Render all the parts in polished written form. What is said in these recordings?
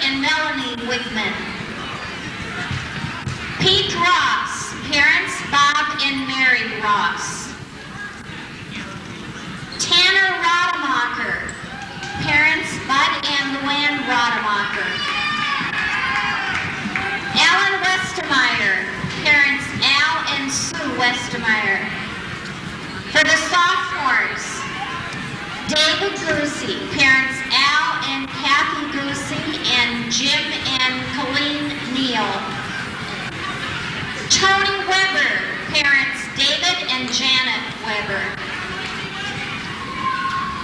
and Melanie Wigman. Pete Ross, parents Bob and Mary Ross. Tanner Rademacher, parents Bud and Luann Rademacher. Alan Westemeyer, parents Al and Sue Westemeyer. For the sophomores, David Goosey, parents Al and Kathy Goosey and Jim and Colleen Neal. Tony Weber, parents David and Janet Weber.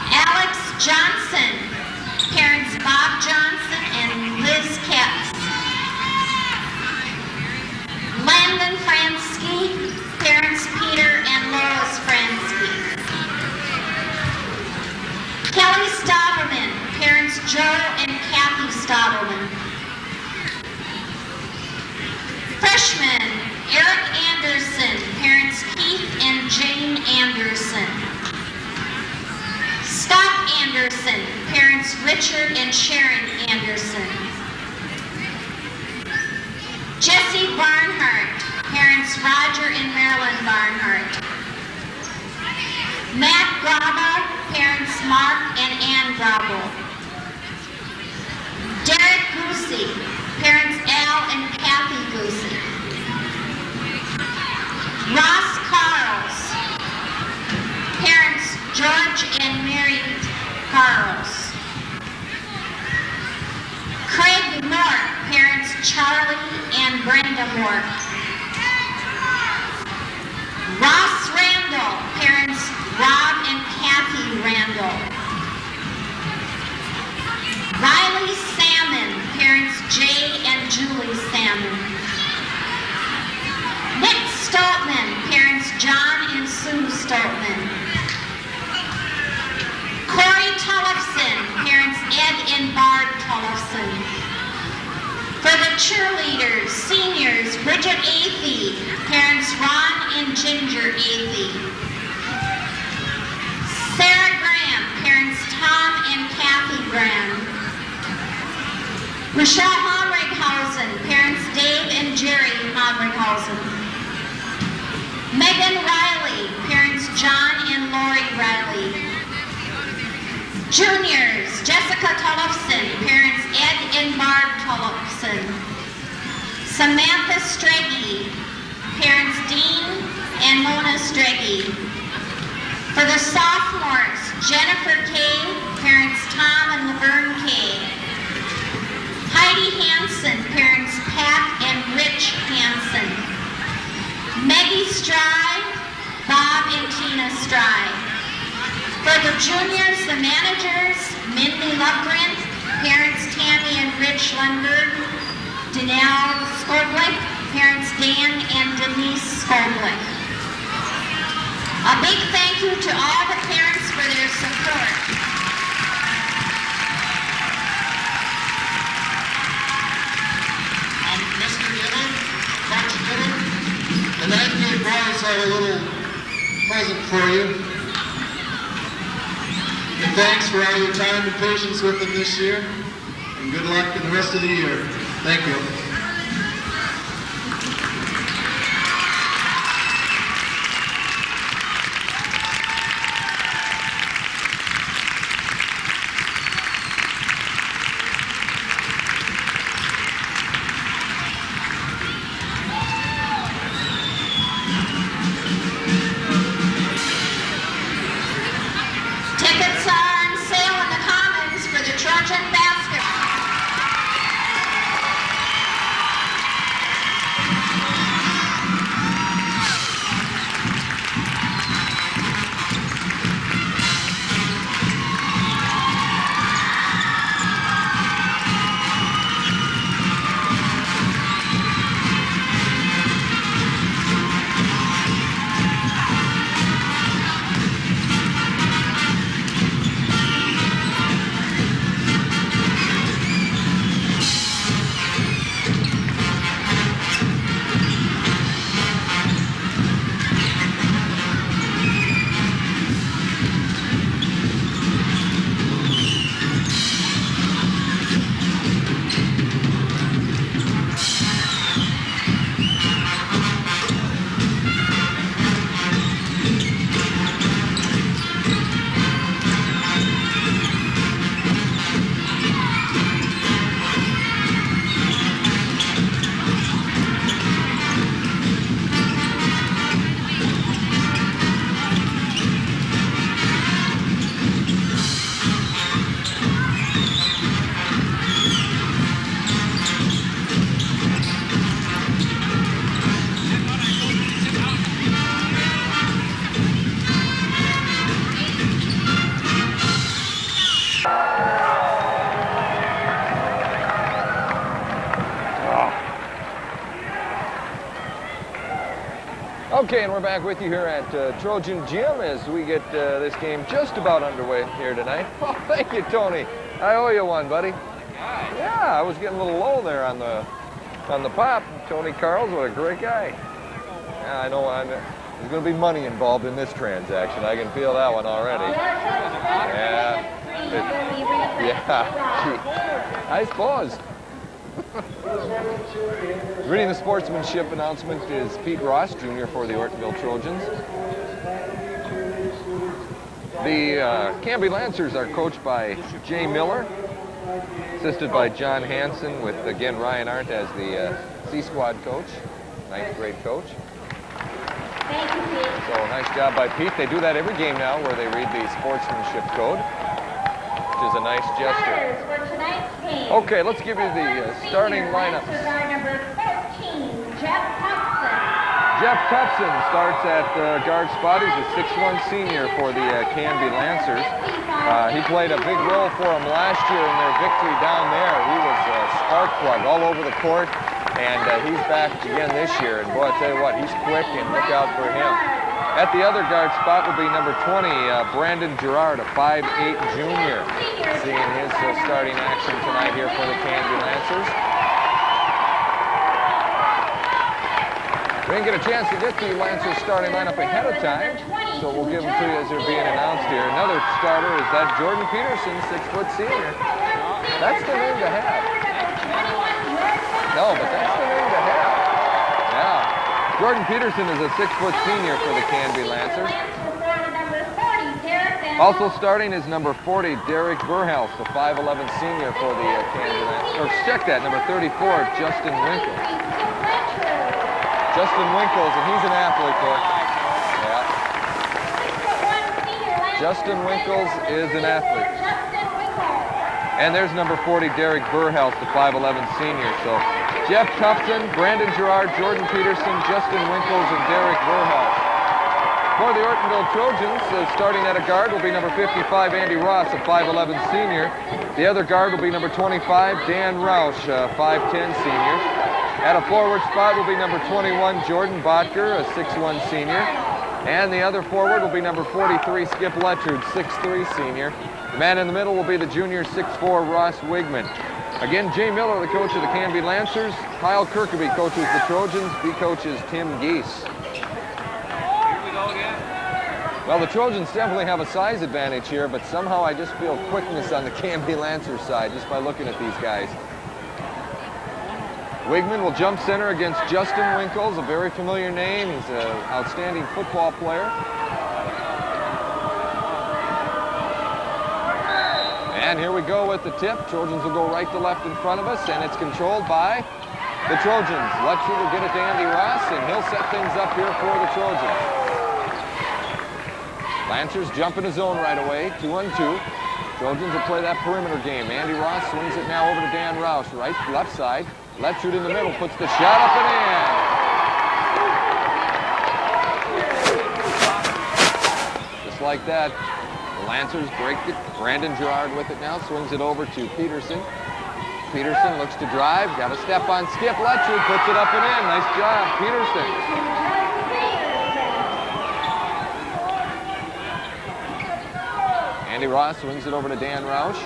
Alex Johnson, parents Bob Johnson and Liz Kepps. Landon Fransky, parents Peter and Lois Fransky. Kelly Stadelman, parents Joe and Kathy Stadelman. Freshman, Eric Anderson, parents Keith and Jane Anderson. Scott Anderson, parents Richard and Sharon Anderson. Jesse Barnhart, parents Roger and Marilyn Barnhart. Matt Grabo, parents Mark and Ann Grabo. Derek Goosey, parents Al and Kathy Goosey. Ross Carls, parents George and Mary Carls. Craig Moore, parents Charlie and Brenda Moore. Ross Randall, parents Rob and Kathy Randall. Riley Salmon, parents Jay and Julie Salmon. Nick Stoltman, parents John and Sue Stoltman. Corey Tullifson, parents Ed and Barb Tullifson. For the cheerleaders, seniors, Bridget Athey, parents Ron and Ginger Athey. Sarah Graham, parents Tom and Kathy Graham. Michelle Homrighausen, parents Dave and Jerry Homrighausen. Megan Riley, parents John and Lori Riley. Juniors, Jessica Tullifson, parents Ed and Barb Tullifson. Samantha Streggy, parents Dean and Mona Streggy. For the sophomores, Jennifer Kay, parents Tom and Laverne Kay. Heidi Hansen, parents Pat and Rich Hansen. Maggie Stry, Bob and Tina Stry. For the juniors, the managers, Mindy Lundgren, parents Tammy and Rich Lundberg. Danelle Skolblick, parents Dan and Denise Skolblick. A big thank you to all the parents for their support. Mr. Dillon, Coach Dillon, the 9th grade boys have a little present for you. And thanks for all your time and patience with them this year. And good luck in the rest of the year. Thank you. Tickets are on sale in the Commons for the Trojan basketball. Okay, and we're back with you here at Trojan Gym as we get this game just about underway here tonight. Oh, thank you, Tony. I owe you one, buddy. Yeah, I was getting a little low there on the pop. Tony Carls, what a great guy. Yeah, I know there's going to be money involved in this transaction. I can feel that one already. Yeah. Yeah. I suppose. Reading the sportsmanship announcement is Pete Ross, Jr. for the Ortonville Trojans. The Canby Lancers are coached by Jay Miller, assisted by John Hansen, with, again, Ryan Arndt as the C-Squad coach, 9th grade coach. Thank you, Pete. So nice job by Pete. They do that every game now where they read the sportsmanship code, which is a nice gesture. For tonight's game. Okay, let's give you the starting lineup. Number 14, Jeff Thompson. Jeff Tupson starts at guard spot. He's a 6'1 senior for the Canby Lancers. He played a big role for them last year in their victory down there. He was a spark plug all over the court, and he's back again this year. And boy, I tell you what, he's quick, and look out for him. At the other guard spot will be number 20, Brandon Gerard, a 5'8 junior, seeing his starting action tonight here for the Canby Lancers. We didn't get a chance to get the Lancers starting lineup ahead of time, so we'll give them to you as they're being announced here. Another starter is that Jordan Peterson, 6' senior. That's the name to have. No, but that's the name to have. Yeah. Jordan Peterson is a 6' senior for the Canby Lancers. Also starting is number 40, Derek Verhouse, the 5'11 senior for the Canby Lancers. Or check that, number 34, Justin Winkle. Justin Winkles, and he's an athlete, boy. Yeah. Justin Winkles is an athlete. And there's number 40, Derek Verhouse, the 5'11 senior. So Jeff Tupton, Brandon Gerard, Jordan Peterson, Justin Winkles, and Derek Verhouse. For the Ortonville Trojans, starting at a guard will be number 55, Andy Ross, a 5'11 senior. The other guard will be number 25, Dan Roush, a 5'10 senior. At a forward spot will be number 21, Jordan Botker, a 6'1 senior. And the other forward will be number 43, Skip Letchard, 6'3 senior. The man in the middle will be the junior 6'4, Ross Wigman. Again, Jay Miller, the coach of the Canby Lancers. Kyle Kirkaby coaches the Trojans. B coaches Tim Geese. Well, the Trojans definitely have a size advantage here, but somehow I just feel quickness on the Canby Lancers side just by looking at these guys. Wigman will jump center against Justin Winkles, a very familiar name. He's an outstanding football player. And here we go with the tip. Trojans will go right to left in front of us, and it's controlled by the Trojans. Letchard will get it to Andy Ross, and he'll set things up here for the Trojans. Lancers jump in the zone right away, 2-on-2. Trojans will play that perimeter game. Andy Ross swings it now over to Dan Roush, right, left side. Letchard in the middle, puts the shot up and in. Just like that, the Lancers break it. Brandon Gerard with it now, swings it over to Peterson. Peterson looks to drive, got a step on Skip. Letchard puts it up and in. Nice job, Peterson. Andy Ross swings it over to Dan Roush.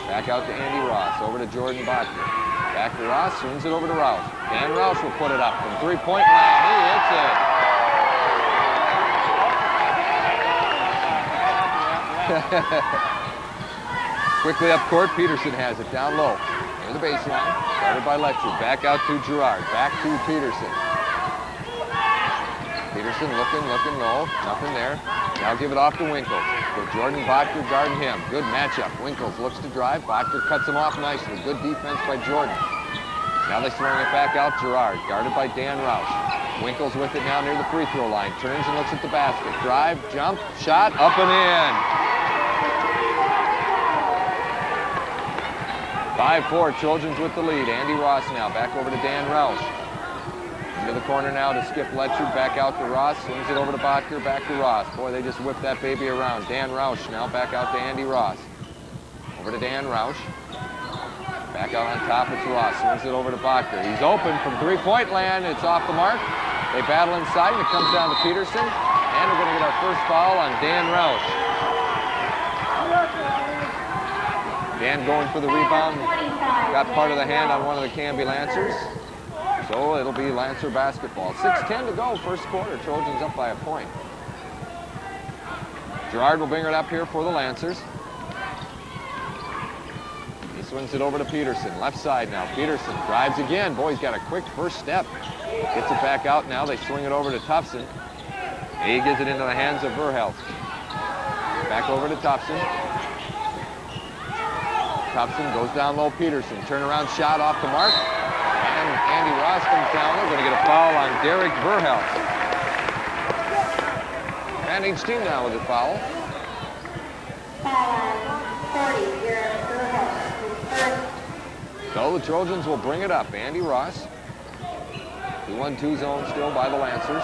Back out to Andy Ross, over to Jordan Botker. Back to Ross, swings it over to Roush. Dan Roush will put it up from three-point line. He hits it. Quickly up court, Peterson has it down low. Near the baseline, started by Letchard. Back out to Gerard, back to Peterson. Peterson looking low, nothing there. Now give it off to Winkles. With Jordan Botker guarding him. Good matchup. Winkles looks to drive. Botker cuts him off nicely. Good defense by Jordan. Now they swing it back out. Gerard, guarded by Dan Roush. Winkles with it now near the free throw line. Turns and looks at the basket. Drive, jump, shot, up and in. 5-4, Trojans with the lead. Andy Ross now back over to Dan Roush. Into the corner now to Skip Letchard, back out to Ross, swings it over to Botker, back to Ross. Boy, they just whipped that baby around. Dan Roush now back out to Andy Ross. Over to Dan Roush. Back out on top, it's Ross, swings it over to Botker. He's open from three-point land, it's off the mark. They battle inside, and it comes down to Peterson. And we're going to get our first foul on Dan Roush. Dan going for the rebound. Got part of the hand on one of the Canby Lancers. So it'll be Lancer basketball. 6:10 to go, first quarter. Trojans up by a point. Gerard will bring it up here for the Lancers. He swings it over to Peterson. Left side now. Peterson drives again. Boy, he's got a quick first step. Gets it back out now. They swing it over to Tufson. He gives it into the hands of Verhelst. Back over to Tufson. Tufson goes down low. Peterson. Turnaround shot off the mark. And Andy Ross comes down. They're going to get a foul on Derek Verhelst. And each team now with a foul. So the Trojans will bring it up. Andy Ross. 2-1-2 zone still by the Lancers.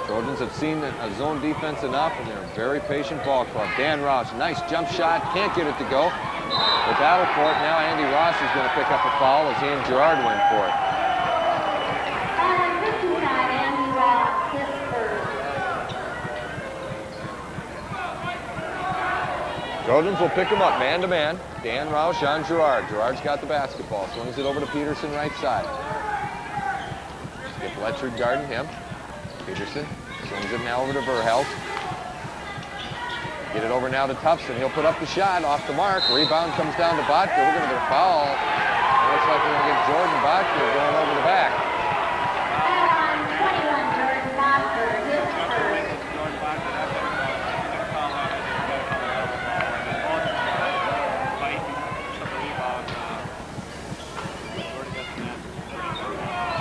Trojans have seen a zone defense enough, and they're a very patient ball club. Dan Roush, nice jump shot, can't get it to go. The battle for it now. Andy Ross is going to pick up a foul as he and Gerard went for it. Trojans will pick him up man to man. Dan Roush on Gerard. Gerard's got the basketball. Swings it over to Peterson right side. Skip Letchard guarding him. Peterson swings it now over to Verhelst. Get it over now to Tufson. He'll put up the shot off the mark. Rebound comes down to Botker. We're going to get a foul. It looks like we're going to get Jordan Botker going over the back.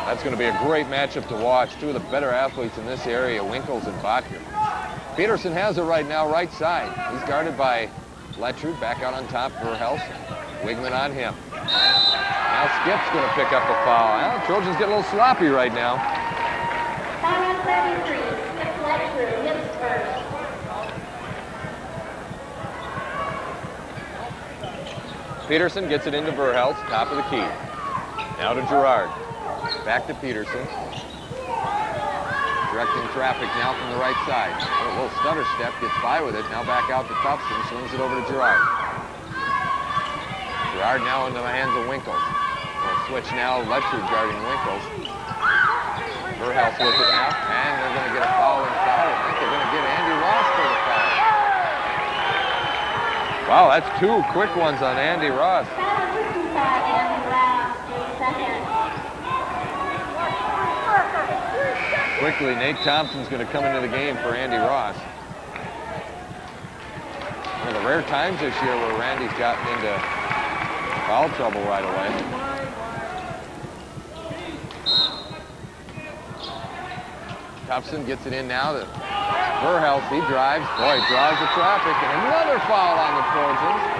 That's going to be a great matchup to watch. Two of the better athletes in this area, Winkles and Botker. Peterson has it right now, right side. He's guarded by Letchard, back out on top for Verhelst. Wigman on him. Now Skip's going to pick up a foul. Well, Trojans get a little sloppy right now. Foul on 33, Skip Letchard, his first. Peterson gets it into Verhelst, top of the key. Now to Gerard. Back to Peterson. Directing traffic now from the right side. A little stutter step, gets by with it. Now back out to Tufson, swings it over to Gerard. Gerard now into the hands of Winkles. We'll switch now, Letchard guarding Winkles. Verhelst with it now, and they're going to get a foul inside. I think they're going to get Andy Ross for the foul. Wow, that's two quick ones on Andy Ross. Quickly, Nate Thompson's going to come into the game for Andy Ross. One of the rare times this year where Randy's gotten into foul trouble right away. Thompson gets it in now to Verhelst. He drives. Boy, drives the traffic. And another foul on the Trojans.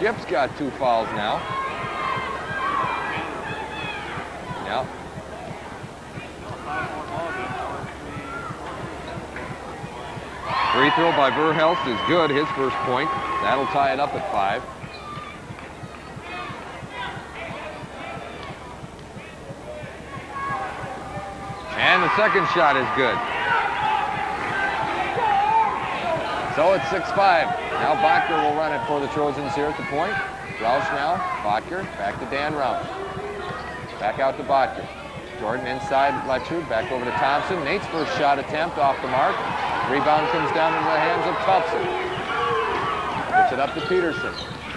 Skip's got two fouls now. Yep. Free throw by Verhelst is good, his first point. That'll tie it up at 5. And the second shot is good. So it's 6-5. Now Botker will run it for the Trojans here at the point. Roush now, Botker, back to Dan Roush. Back out to Botker. Jordan inside Letchard, back over to Thompson. Nate's first shot attempt off the mark. Rebound comes down into the hands of Tufson. Gets it up to Peterson.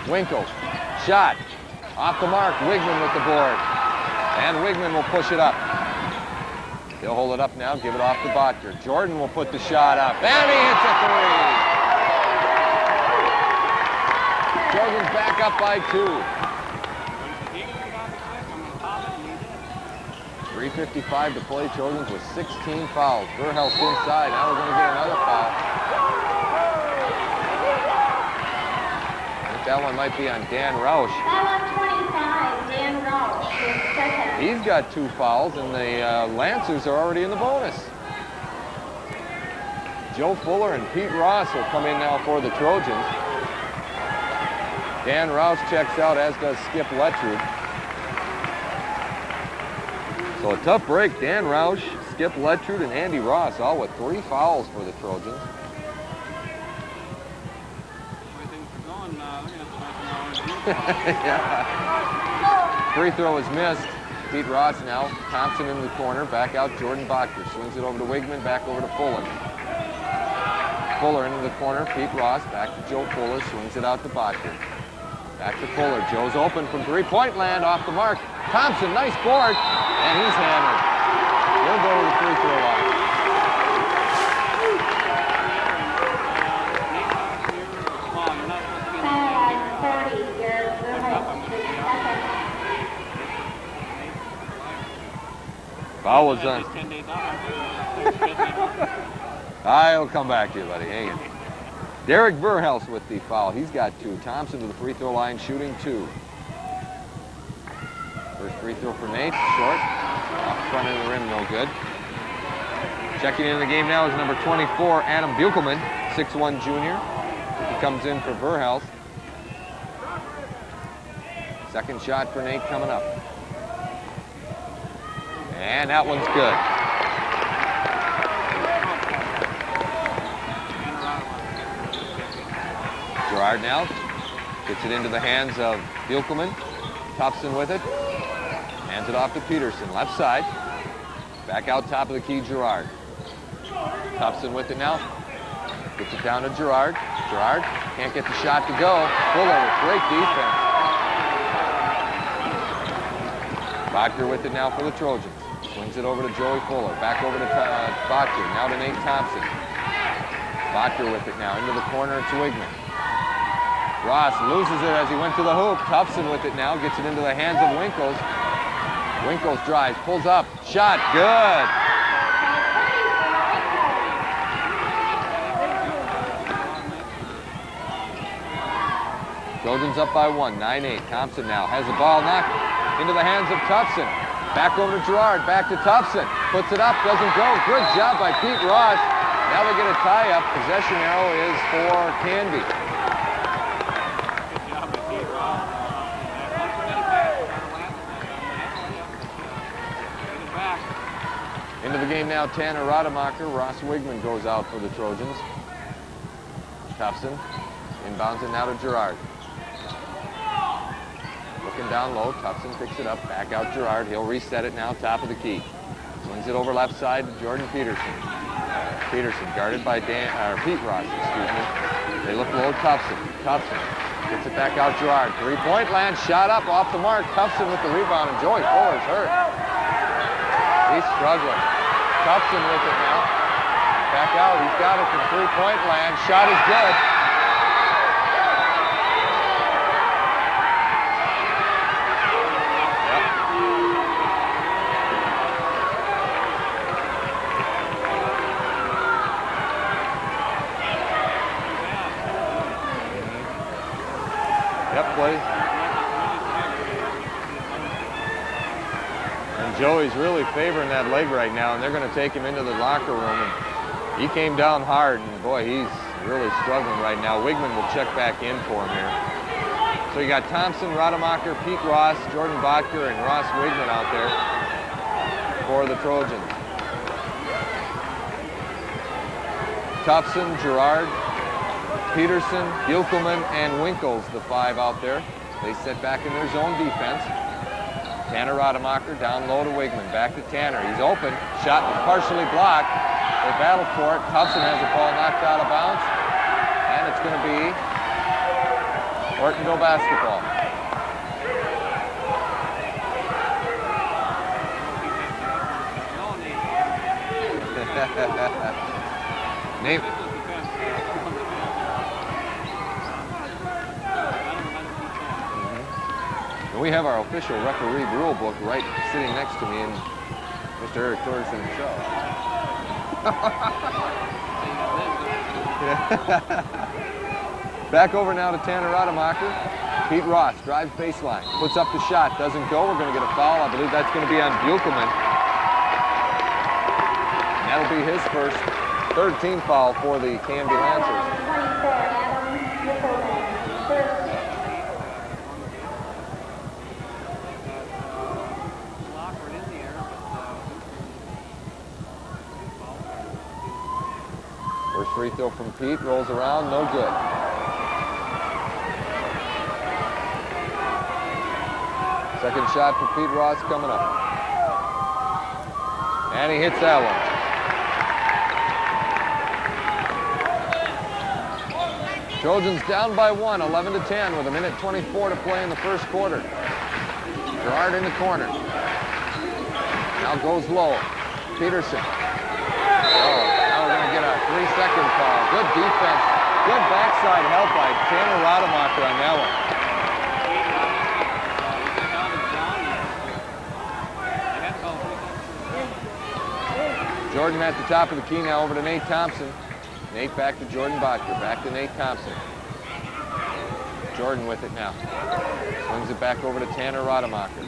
Winkles, shot, off the mark. Wigman with the board. And Wigman will push it up. He'll hold it up now, give it off to Botker. Jordan will put the shot up, and he hits a 3. Trojans back up by 2. 3:55 to play. Trojans with 16 fouls. Verhelst inside. Now we're going to get another foul. I think that one might be on Dan Roush. Foul on 25, Dan Roush, his second. He's got 2 fouls, and the Lancers are already in the bonus. Joe Fuller and Pete Ross will come in now for the Trojans. Dan Rouse checks out, as does Skip Lettrud. So a tough break. Dan Roush, Skip Lettrud, and Andy Ross, all with 3 fouls for the Trojans. Yeah. Free throw is missed. Pete Ross now. Thompson in the corner. Back out Jordan Bachner. Swings it over to Wigman. Back over to Fuller. Fuller into the corner. Pete Ross back to Joe Fuller. Swings it out to Bachner. Back to Fuller. Joe's open from three-point land. Off the mark. Thompson, nice board. And he's hammered. He'll go to the free throw line. Foul was done. I'll come back to you, buddy. Hang on. Derek Verhelst with the foul. He's got 2. Thompson to the free throw line, shooting 2. First free throw for Nate, short. Off the front end of the rim, no good. Checking into the game now is number 24, Adam Buchelman, 6'1" junior. He comes in for Verhelst. Second shot for Nate coming up. And that one's good. Gerard now gets it into the hands of Buchelman. Tufson with it. Hands it off to Peterson, left side. Back out top of the key, Gerard. Tufson with it now. Gets it down to Gerard. Gerard can't get the shot to go. Fuller with great defense. Bachner with it now for the Trojans. Swings it over to Joey Fuller. Back over to Bachner. Now to Nate Thompson. Bachner with it now. Into the corner to Wigman. Ross loses it as he went to the hoop. Tufson with it now. Gets it into the hands of Winkles. Winkles drives. Pulls up. Shot. Good. Trojans up by 1. 9-8. Thompson now has the ball knocked into the hands of Tufson. Back over to Gerard, back to Tufson. Puts it up, doesn't go. Good job by Pete Ross. Now they get a tie-up. Possession arrow is for Canby. Into the game now, Tanner Rademacher. Ross Wigman goes out for the Trojans. Tufson inbounds it now to Gerard. Looking down low, Tufson picks it up, back out Gerard. He'll reset it now, top of the key. Swings it over left side to Jordan Peterson. Peterson guarded by Pete Ross, excuse me. They look low, Tufson. Tufson gets it back out Gerard. Three-point land, shot up off the mark. Tufson with the rebound, and Joey Fuller's hurt. He's struggling. Tufson with it now. Back out, he's got it from three-point land. Shot is good. Yep, play. And Joey's really favoring that leg right now, and they're going to take him into the locker room. And he came down hard, and boy, he's really struggling right now. Wigman will check back in for him here. So you got Thompson, Rademacher, Pete Ross, Jordan Bachner, and Ross Wigman out there for the Trojans. Tufson, Gerard, Peterson, Buchelman, and Winkles, the 5 out there. They sit back in their zone defense. Tanner Rademacher down low to Wigman. Back to Tanner. He's open. Shot partially blocked. They battle for it. Tufson has the ball knocked out of bounds. And it's going to be Ortonville basketball. Nate. We have our official referee rule book right sitting next to me, and Mr. Eric Thorson himself. Back over now to Tanner Rademacher. Pete Ross drives baseline, puts up the shot, doesn't go. We're going to get a foul. I believe that's going to be on Buchelman. And that'll be his first third team foul for the Canby Lancers. free throw from Pete, rolls around, no good. Second shot for Pete Ross coming up. And he hits that one. Trojans down by 1, 11-10 with 1:24 to play in the first quarter. Gerard in the corner. Now goes low. Peterson. Oh, now we're going to get a 3-second call. Good defense. Good backside help by Tanner Rademacher on that one. Jordan at the top of the key now over to Nate Thompson. Nate back to Jordan Botker. Back to Nate Thompson. Jordan with it now. Swings it back over to Tanner Rademacher.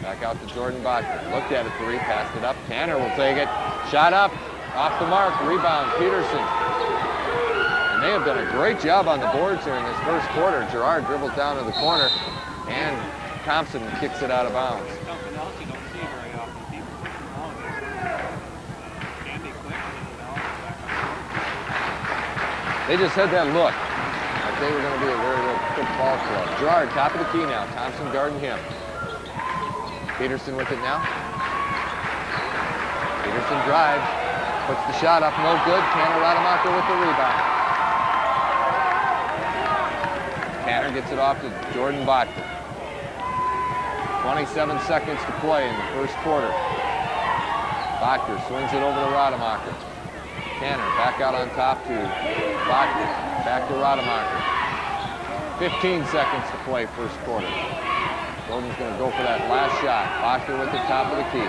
Back out to Jordan Botker. Looked at it, 3, passed it up. Tanner will take it. Shot up, off the mark, rebound, Peterson. And they have done a great job on the boards here in this first quarter. Gerard dribbles down to the corner, and Thompson kicks it out of bounds. They just had that look, like they were going to be a very quick ball club. Gerard, top of the key now. Thompson guarding him. Peterson with it now. Peterson drives, puts the shot up, no good. Tanner Rademacher with the rebound. Tanner gets it off to Jordan Botker. 27 seconds to play in the first quarter. Botker swings it over to Rademacher. Tanner back out on top to Botker. Back to Rademacher. 15 seconds to play first quarter. Jordan's going to go for that last shot. Botker with the top of the key.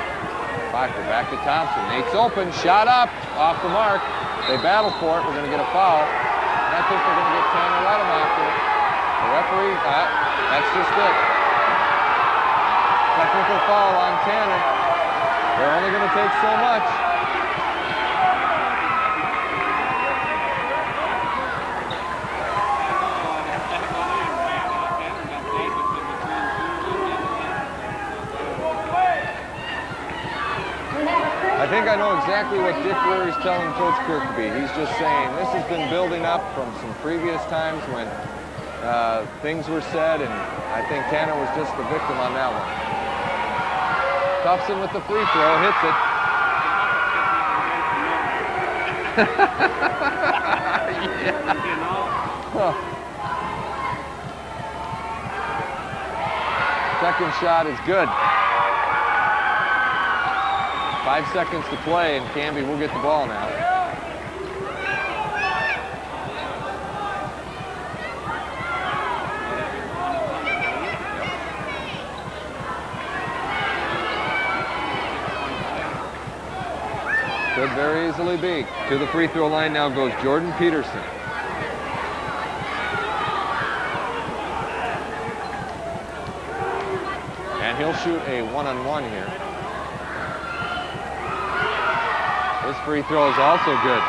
Botker back to Thompson. Nate's open. Shot up. Off the mark. They battle for it. We're going to get a foul. And I think they're going to get Tanner Rademacher. The referee, that's just it. Technical foul on Tanner. They're only going to take so much. I think I know exactly what Dick Leary's telling Coach Kirkby. He's just saying this has been building up from some previous times when things were said, and I think Tanner was just the victim on that one. Tufson with the free throw, hits it. Huh. Second shot is good. 5 seconds to play, and Canby will get the ball now. Could very easily be. To the free throw line now goes Jordan Peterson. And he'll shoot a one-on-one here. His free throw is also good.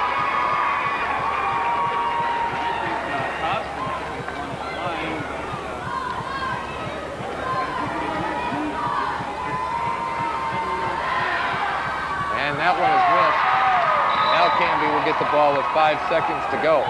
And that one is missed. Now Canby will get the ball with 5 seconds to go.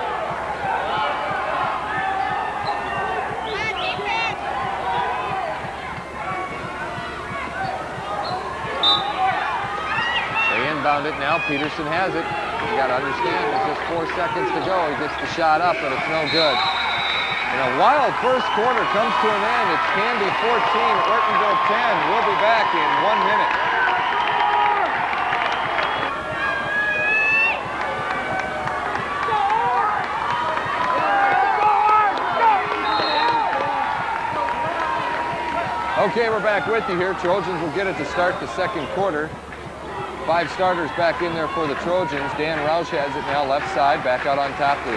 Inbound it now. Peterson has it. You got to understand, there's just 4 seconds to go. He gets the shot up, but it's no good. And a wild first quarter comes to an end. It's Canby 14, Ortonville 10. We'll be back in 1 minute. Okay, we're back with you here. Trojans will get it to start the second quarter. 5 starters back in there for the Trojans. Dan Roush has it now left side, back out on top to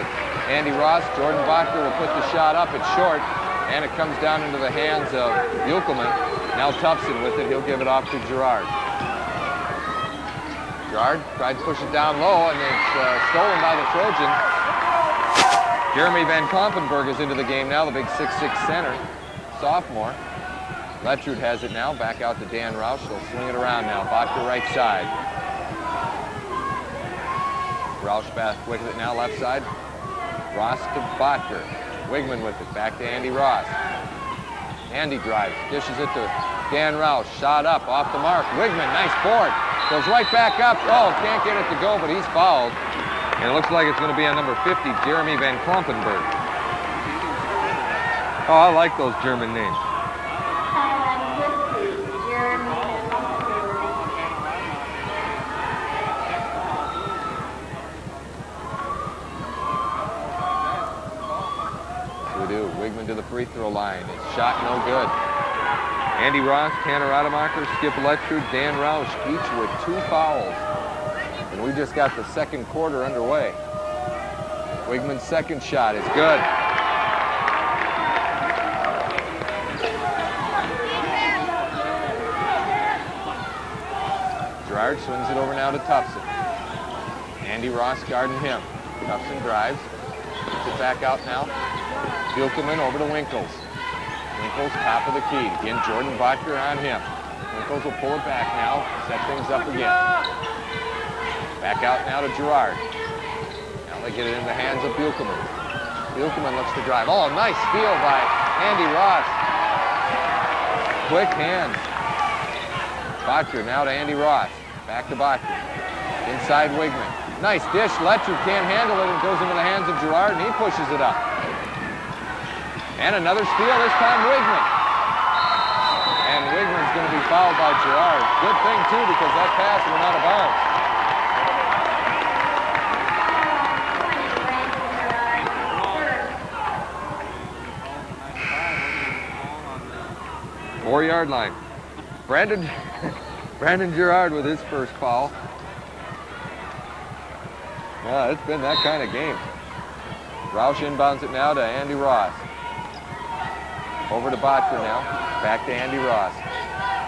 Andy Ross. Jordan Botker will put the shot up. It's short, and it comes down into the hands of Buchelman. Now Tufson with it. He'll give it off to Gerard. Gerard tried to push it down low, and it's stolen by the Trojans. Jeremy Van Kompenberg is into the game now, the big 6'6" center, sophomore. Lettrud has it now, back out to Dan Roush. They'll swing it around now. Botker right side. Roush back with it now, left side. Ross to Botker. Wigman with it, back to Andy Ross. Andy drives, dishes it to Dan Roush. Shot up, off the mark. Wigman, nice board. Goes right back up. Oh, can't get it to go, but he's fouled. And it looks like it's going to be on number 50, Jeremy Van Klompenberg. Oh, I like those German names. Wigman to the free throw line. His shot no good. Andy Ross, Tanner Rademacher, Skip Letchford, Dan Roush, each with 2 fouls. And we just got the second quarter underway. Wigman's second shot is good. Gerard swings it over now to Tufson. Andy Ross guarding him. Tufson drives. Puts it back out now. Bielkeman over to Winkles. Winkles top of the key. Again, Jordan Botker on him. Winkles will pull it back now. Set things up again. Back out now to Gerard. Now they get it in the hands of Bielkeman. Bielkeman looks to drive. Oh, nice steal by Andy Ross. Quick hands. Botker now to Andy Ross. Back to Botker. Inside Wigman. Nice dish. Letcher can't handle it and goes into the hands of Gerard, and he pushes it up. And another steal, this time Wigman. And Wigman's going to be fouled by Gerard. Good thing, too, because that pass went out of bounds. 4-yard line. Brandon Gerard with his first foul. It's been that kind of game. Roush inbounds it now to Andy Ross. Over to Botker now. Back to Andy Ross.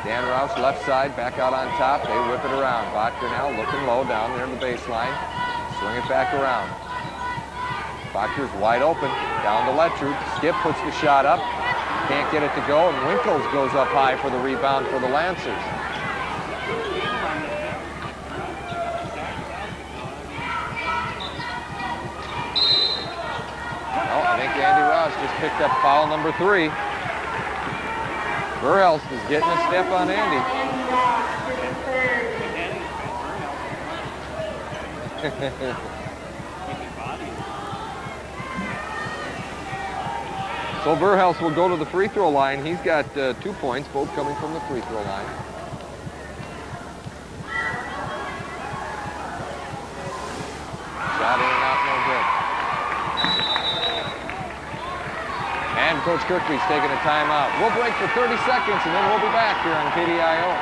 Dan Roush left side, back out on top. They whip it around. Botker now looking low down there in the baseline. Swing it back around. Botker's wide open. Down to Lettrud. Skip puts the shot up. Can't get it to go, and Winkles goes up high for the rebound for the Lancers. I think Andy Ross just picked up foul number 3. Burhelst is getting a step on Andy. So Burhelst will go to the free throw line. He's got 2 points, both coming from the free throw line. Shot in and out, no good. And Coach Kirkby's taking a timeout. We'll break for 30 seconds, and then we'll be back here on KDIO.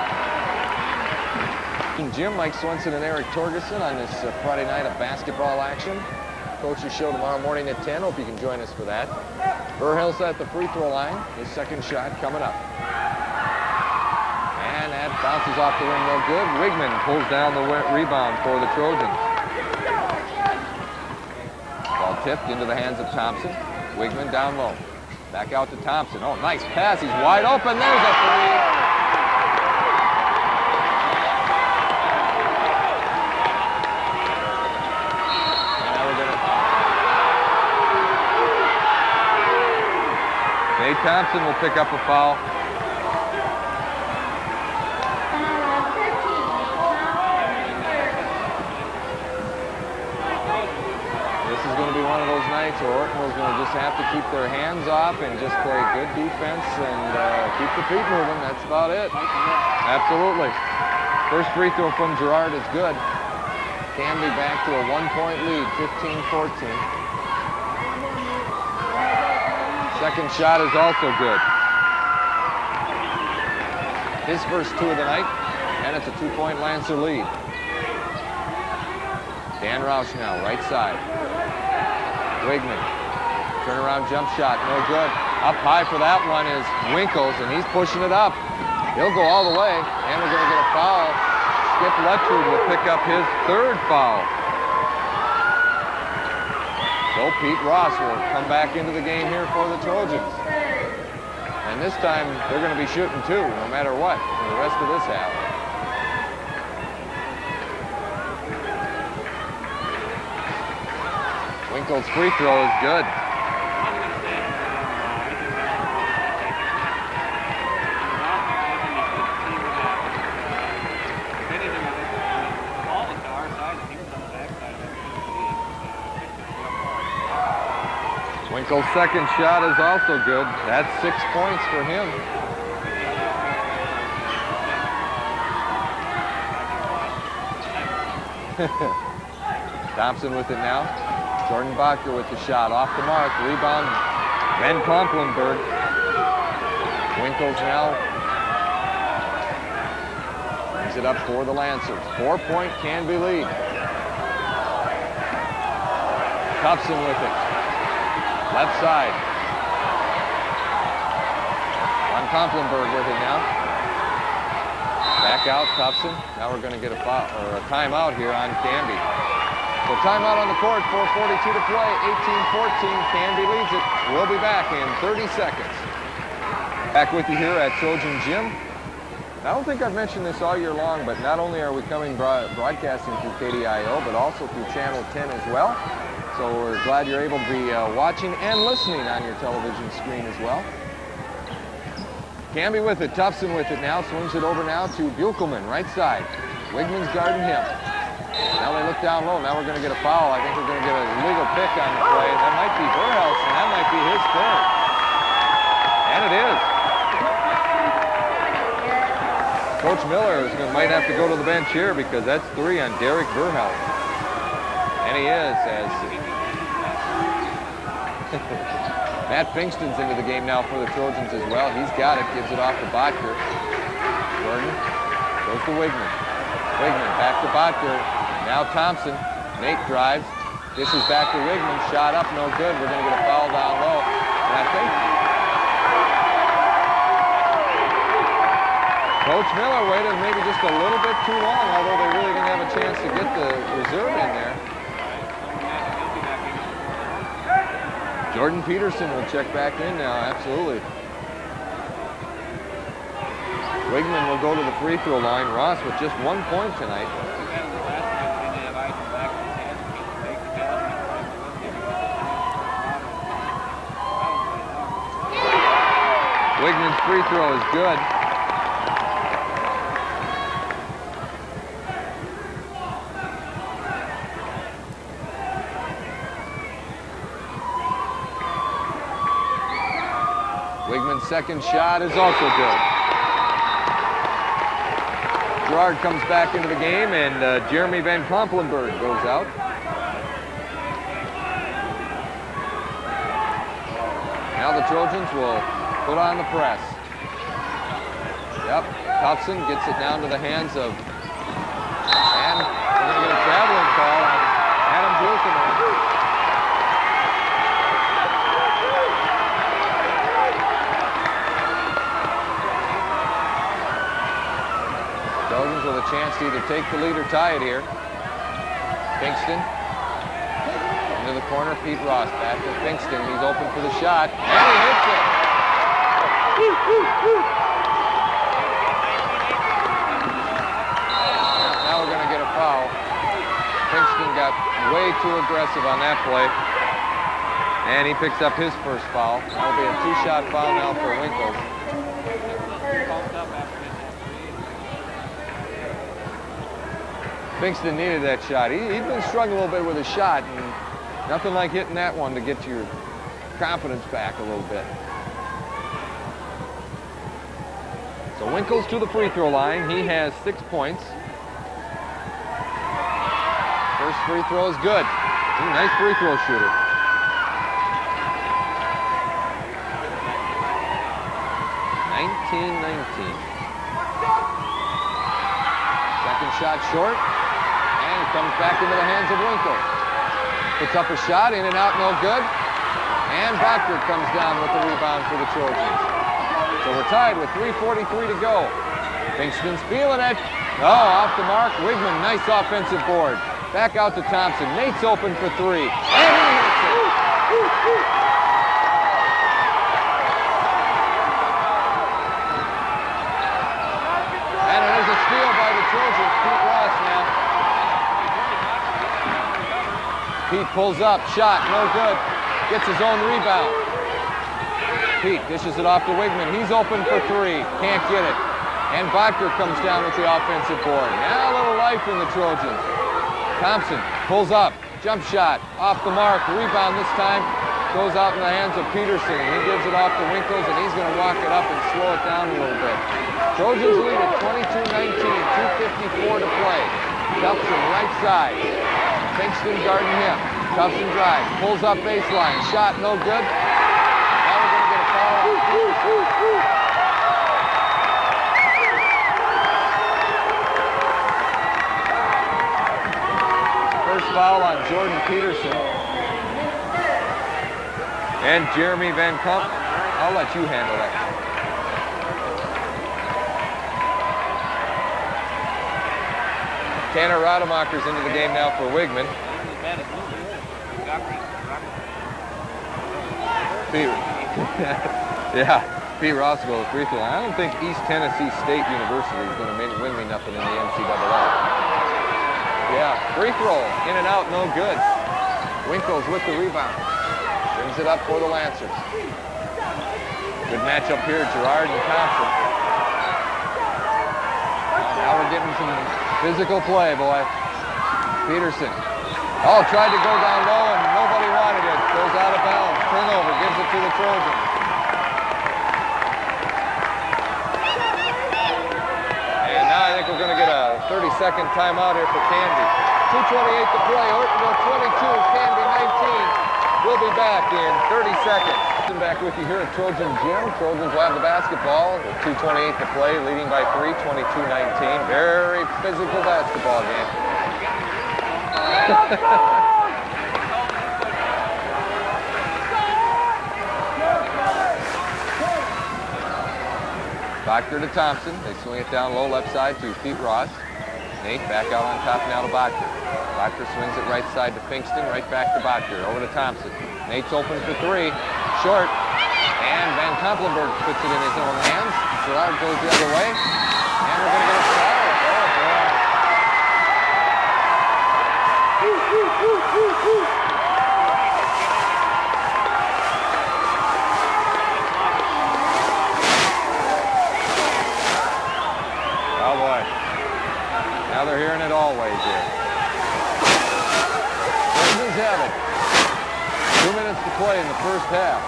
Jim, Mike Swenson, and Eric Torgerson on this Friday night of basketball action. Coach's show tomorrow morning at 10. Hope you can join us for that. Burhelst at the free throw line. His second shot coming up. And that bounces off the rim, no good. Wigman pulls down the rebound for the Trojans. Ball tipped into the hands of Thompson. Wigman down low. Back out to Thompson. Oh, nice pass. He's wide open. There's a 3. Nate Thompson will pick up a foul. This is going to be one of those nights where Ortonville's going to just have to keep their hands off and just play good defense and keep the feet moving. That's about it. Absolutely. First free throw from Gerard is good. Canby back to a 1-point lead, 15-14. Second shot is also good. His first 2 of the night, and it's a 2-point Lancer lead. Dan Roush now, right side. Wigman, turnaround jump shot, no good. Up high for that one is Winkles, and he's pushing it up. He'll go all the way, and we're going to get a foul. Skip Letchford will pick up his 3rd foul. So Pete Ross will come back into the game here for the Trojans. And this time, they're going to be shooting 2, no matter what, for the rest of this half. Winkle's free throw is good. Winkle's second shot is also good. That's 6 points for him. Thompson with it now. Jordan Bacher with the shot. Off the mark. Rebound. Ben Komplenberg. Winkles now brings it up for the Lancers. 4-point Canby lead. Thompson with it. Left side. Von Komplenberg with it now. Back out, Thompson. Now we're going to get a foul, or a timeout here on Canby. So timeout on the court, 4:42 to play, 18-14. Canby leads it. We'll be back in 30 seconds. Back with you here at Trojan Gym. I don't think I've mentioned this all year long, but not only are we coming broadcasting through KDIO, but also through Channel 10 as well. So we're glad you're able to be watching and listening on your television screen as well. Canby with it, Tufson with it now, swings it over now to Buchelman, right side. Wigman's guarding him. Now they look down low, now we're going to get a foul. I think we're going to get a legal pick on the play. That might be Burhouse, and that might be his third. And it is. Coach Miller might have to go to the bench here because that's 3 on Derek Burhouse. And he is, as Matt Pinkston's into the game now for the Trojans as well. He's got it, gives it off to Botker. Jordan goes to Wigman. Wigman back to Botker. Now Thompson. Nate drives. Dishes back to Wigman. Shot up, no good. We're going to get a foul down low. And I think Coach Miller waited maybe just a little bit too long, although they really didn't have a chance to get the reserve in there. Jordan Peterson will check back in now, absolutely. Wigman will go to the free throw line. Ross with just 1 point tonight. Wigman's free throw is good. Wigman's second shot is also good. Gerard comes back into the game, and Jeremy Van Komplenberg goes out. Now the Trojans will put on the press. Yep, Thompson gets it down to the hands of, and we're going to get a traveling call on Adam Buchanan. Trojans with a chance to either take the lead or tie it here. Pinkston into the corner. Pete Ross back to Pinkston. He's open for the shot, and he hits it. Now we're going to get a foul. Pinkston got way too aggressive on that play, and he picks up his first foul. That'll be a 2-shot foul now for Winkles. Pinkston needed that shot. He'd been struggling a little bit with his shot, and nothing like hitting that one to get your confidence back a little bit. So Winkles to the free throw line. He has 6 points. First free throw is good. He's a nice free throw shooter. Second shot short. And it comes back into the hands of Winkles. Puts up a shot, in and out, no good. And Bacher comes down with the rebound for the Trojans. So we're tied with 3:43 to go. Pinkston's feeling it. Oh, off the mark. Wigman, nice offensive board. Back out to Thompson. Nate's open for 3. And he hits it. And it is a steal by the Trojans. Pete Ross now. Pete pulls up, shot, no good. Gets his own rebound. Pete dishes it off to Wigman. He's open for three, can't get it. And Bacher comes down with the offensive board. Now a little life in the Trojans. Thompson pulls up, jump shot, off the mark, rebound this time. Goes out in the hands of Peterson, and he gives it off to Winkles, and he's going to walk it up and slow it down a little bit. Trojans lead at 22-19, 2:54 to play. Thompson right side. Pinkston guarding him. Thompson drives, pulls up baseline, shot no good. Now we're going to get a foul on Peterson. First foul on Jordan Peterson. And Jeremy Van Kamp, I'll let you handle that. Tanner Rademacher's into the game now for Wigman. Pete Ross goes free throw. I don't think East Tennessee State University is going to win me nothing in the NCAA. Yeah, free throw, in and out, no good. Winkles with the rebound. Brings it up for the Lancers. Good matchup here, Gerard and Thompson. Now we're getting some physical play, boy. Peterson. Oh, tried to go down low and nobody wanted it. Goes out of bounds. Turnover, gives it to the Trojans. And now I think we're going to get a 30-second timeout here for Canby. 2:28 to play. Ortonville 22, Canby 19. We'll be back in 30 seconds. Back with you here at Trojan Gym. Trojans will have the basketball. 2:28 to play, leading by 3, 22-19. Very physical basketball game. Bacher to Thompson. They swing it down low left side to Pete Ross. Nate back out on top now to Bacher. Bacher swings it right side to Pinkston, right back to Bacher. Over to Thompson. Nate's open for three. Short. And Van Komplenberg puts it in his own hands. Gerard goes the other way. And we're going to get a foul. Oh, boy. Now they're hearing it all ways here. Trojans have it. 2 minutes to play in the first half.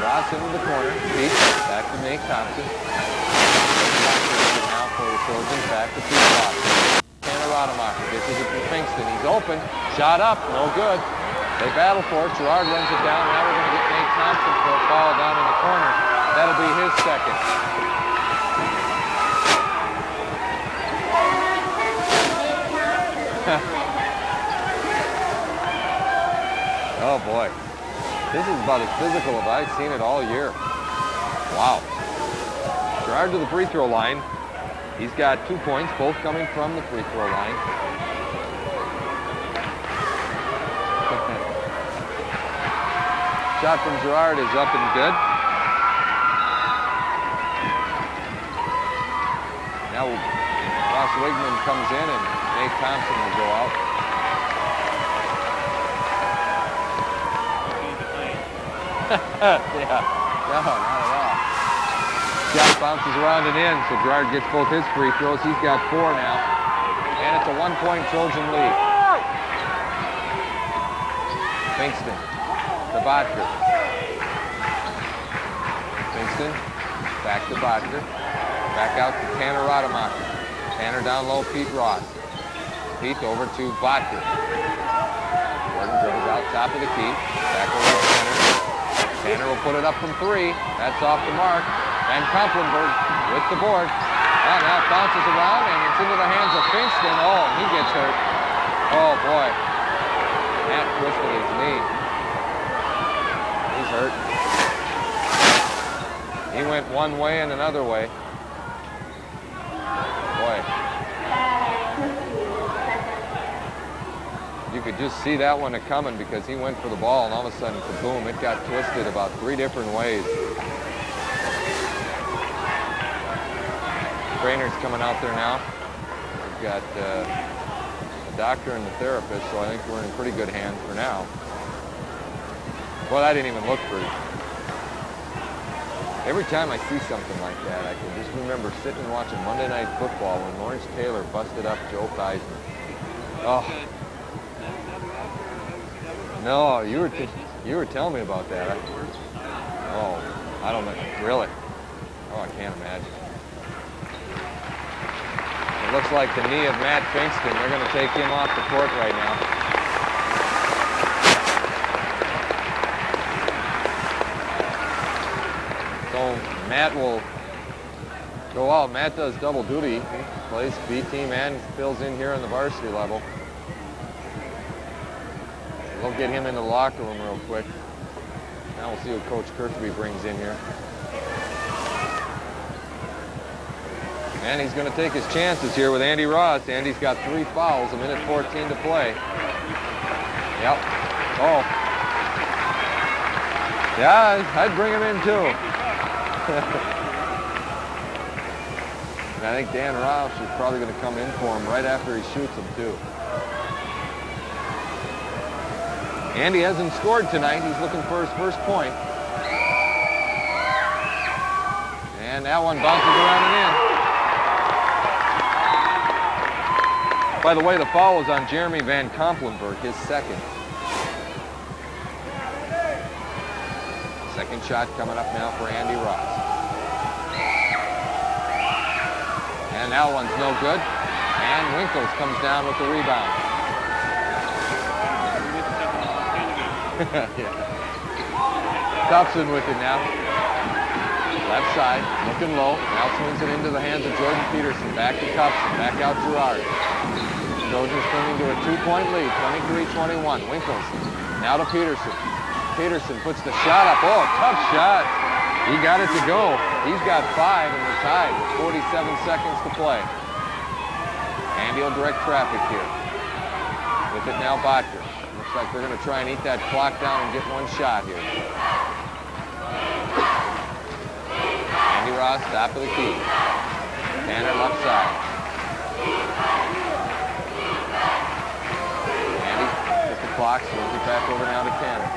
Ross into the corner. Pete back to Nate Thompson. Now for the Trojans, back to Pete Ross. Tanner Rademacher gets it from Pinkston. He's open. Shot up. No good. They battle for it. Gerard runs it down. Now we're going to get Nate Thompson for a foul down in the corner. That'll be his second. Oh boy, this is about as physical as I've seen it all year. Wow. Gerard to the free throw line. He's got 2 points, both coming from the free throw line. Shot from Gerard is up and good. Now Ross Wigman comes in and Nate Thompson will go out. Yeah, no, not at all. Shot bounces around and in, so Gerard gets both his free throws. He's got 4 now. And it's a 1-point Trojan lead. Pinkston to Bacher. Pinkston back to Bacher. Back out to Tanner Rademacher. Tanner down low, Pete Ross. Pete over to Bacher. Gordon dribbles out top of the key. Back over to Tanner. Tanner will put it up from 3. That's off the mark. Van Komplenberg with the board. Oh, now it bounces around and it's into the hands of Pinkston. Oh, he gets hurt. Oh, boy. Matt twisted his knee. He's hurt. He went one way and another way. Boy. You could just see that one coming because he went for the ball and all of a sudden, kaboom, it got twisted about 3 different ways. Trainer's coming out there now. We've got the doctor and the therapist, so I think we're in pretty good hands for now. Well, I didn't even look for it. Every time I see something like that, I can just remember sitting and watching Monday Night Football when Lawrence Taylor busted up Joe Theismann. Oh. No, you were telling me about that. I don't know. Really? Oh, I can't imagine. It looks like the knee of Matt Finkston. They're going to take him off the court right now. So Matt will go out. Matt does double duty. He plays B team and fills in here on the varsity level. We'll get him into the locker room real quick. Now we'll see what Coach Kirkby brings in here. And he's going to take his chances here with Andy Ross. Andy's got 3 fouls, 1:14 to play. Yep. Oh. Yeah, I'd bring him in too. And I think Dan Roush is probably going to come in for him right after he shoots him too. Andy hasn't scored tonight. He's looking for his first point. And that one bounces around and in. By the way, the foul is on Jeremy Van Komplenberg, his second. Second shot coming up now for Andy Ross. And that one's no good. And Winkles comes down with the rebound. Yeah. Thompson with it now. Left side, looking low. Now swings it into the hands of Jordan Peterson. Back to Thompson, back out Girard. Trojans turning to a 2-point lead, 23-21. Winkles now to Peterson. Peterson puts the shot up. Oh, tough shot. He got it to go. He's got 5 and we're tied with 47 seconds to play. And he'll direct traffic here. With it now, Botker. Looks like they're going to try and eat that clock down and get one shot here. Andy Ross, top of the key. Tanner left side. Andy with the clock, swings it back over now to Tanner.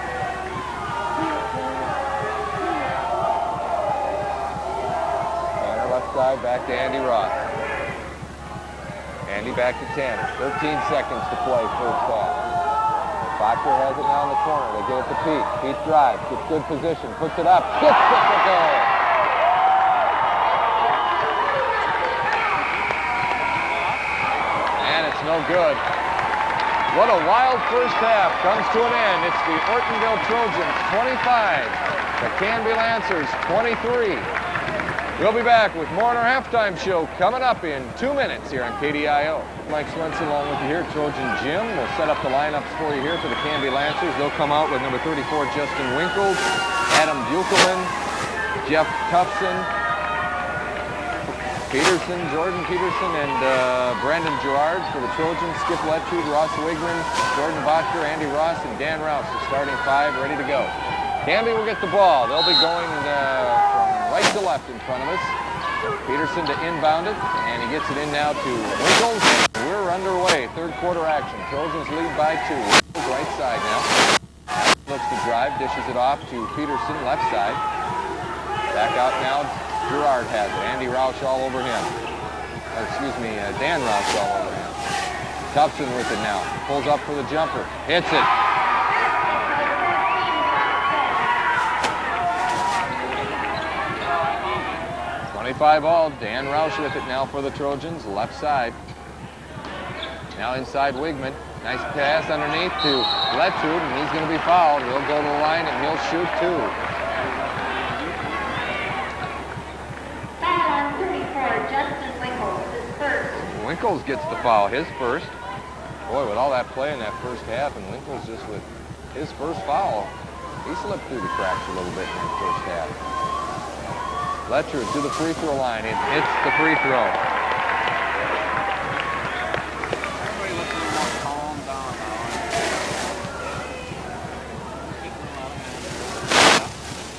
Tanner left side, back to Andy Ross. Andy back to Tanner. 13 seconds to play first half. Botker has it now in the corner. They get it to Pete. Pete drives, gets good position, puts it up, gets it to go. And it's no good. What a wild first half comes to an end. It's the Ortonville Trojans 25, the Canby Lancers 23. We'll be back with more on our halftime show coming up in 2 minutes here on KDIO. Mike Swenson along with you here at Trojan Gym. We'll set up the lineups for you here for the Canby Lancers. They'll come out with number 34, Justin Winkles, Adam Buchelman, Jeff Tufson, Peterson, Jordan Peterson, and Brandon Girard for the Trojans. Skip Letrude, Ross Wigman, Jordan Botker, Andy Ross, and Dan Rouse, the starting 5, ready to go. Canby will get the ball. They'll be going from right to left in front of us. Peterson to inbound it, and he gets it in now to Winkles. We're underway, third quarter action. Trojans lead by 2. Winkles right side now. Looks to drive, dishes it off to Peterson, left side. Back out now, Girard has it. Andy Roush all over him. Or excuse me, Dan Roush all over him. Tufson with it now. Pulls up for the jumper. Hits it. 25 all. Dan Roush with it now for the Trojans, left side. Now inside Wigman. Nice pass underneath to Letrude, and he's going to be fouled. He'll go to the line, and he'll shoot 2. Foul on 34, Justin Winkles, his first. Winkles gets the foul, his first. Boy, with all that play in that first half, and Winkles just with his first foul, he slipped through the cracks a little bit in the first half. Letrude to the free throw line. It hits the free throw. Everybody looks a little more calm down now.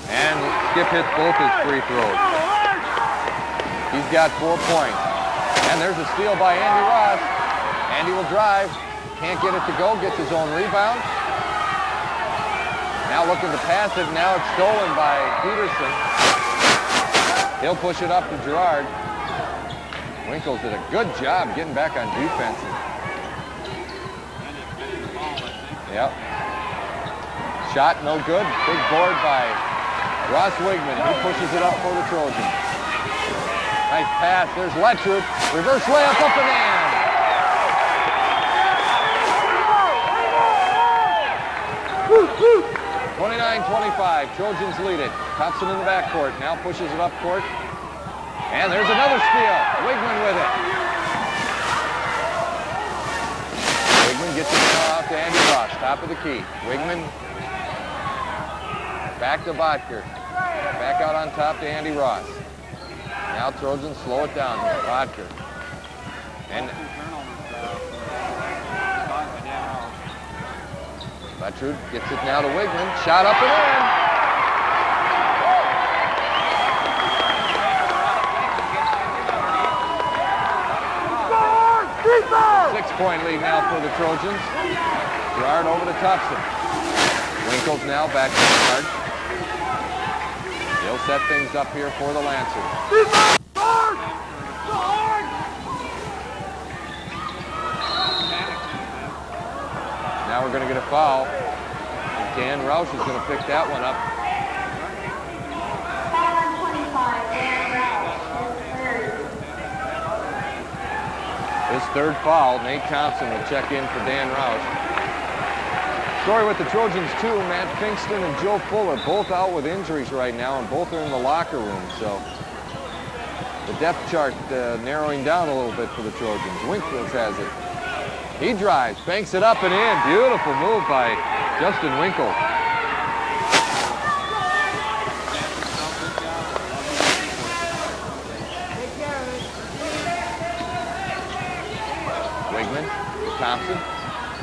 And Skip hits both his free throws. He's got 4 points. And there's a steal by Andy Ross. Andy will drive. can't get it to go, gets his own rebound. Now looking to pass it, now it's stolen by Peterson. He'll push it up to Girard. Winkles did a good job getting back on defense. Yep. Shot no good. Big board by Ross Wigman. He pushes it up for the Trojans. Nice pass. There's Letchert. Reverse layup up and in. 29-25. Trojans lead it. Thompson in the backcourt. Now pushes it up court. And there's another steal. Wigman with it. Wigman gets it now out to Andy Ross. Top of the key. Wigman back to Bodker. Back out on top to Andy Ross. Now Trojans slow it down here. Bodker. And Letchert gets it now to Wigman. Shot up and in. 6-point lead now for the Trojans. Girard over to Thompson. Winkles now back to Girard. He'll set things up here for the Lancers. Now we're going to get a foul. Dan Roush is going to pick that one up. Foul on 25, Dan Roush, His third foul. Nate Thompson will check in for Dan Roush. Story with the Trojans too, Matt Finkston and Joe Fuller, both out with injuries right now, and both are in the locker room. So the depth chart narrowing down a little bit for the Trojans. Winkles has it. He drives, banks it up and in. Beautiful move by Justin Winkle. Wigman, Thompson.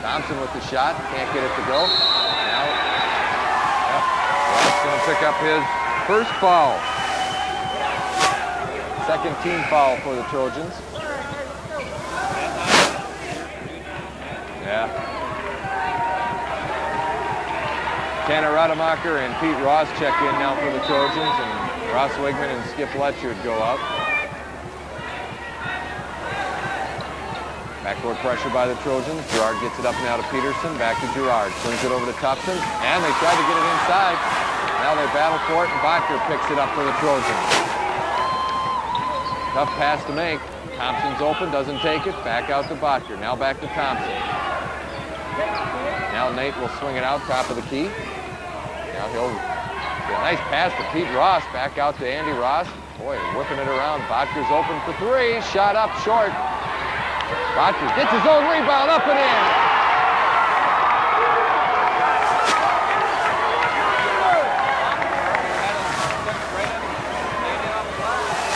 Thompson with the shot, can't get it to go. Now, Ross going to pick up his first foul. Second team foul for the Trojans. Yeah. Tanner Rademacher and Pete Ross check in now for the Trojans, and Ross Wigman and Skip Letchert go out. Backcourt pressure by the Trojans. Girard gets it up now to Peterson. Back to Girard. Swings it over to Thompson. And they try to get it inside. Now they battle for it, and Bodker picks it up for the Trojans. Tough pass to make. Thompson's open, doesn't take it. Back out to Bodker. Now back to Thompson. Now Nate will swing it out, top of the key. Now he'll get a nice pass to Pete Ross. Back out to Andy Ross. Boy, whipping it around. Bodker's open for three. Shot up short. Bodker gets his own rebound, up and in.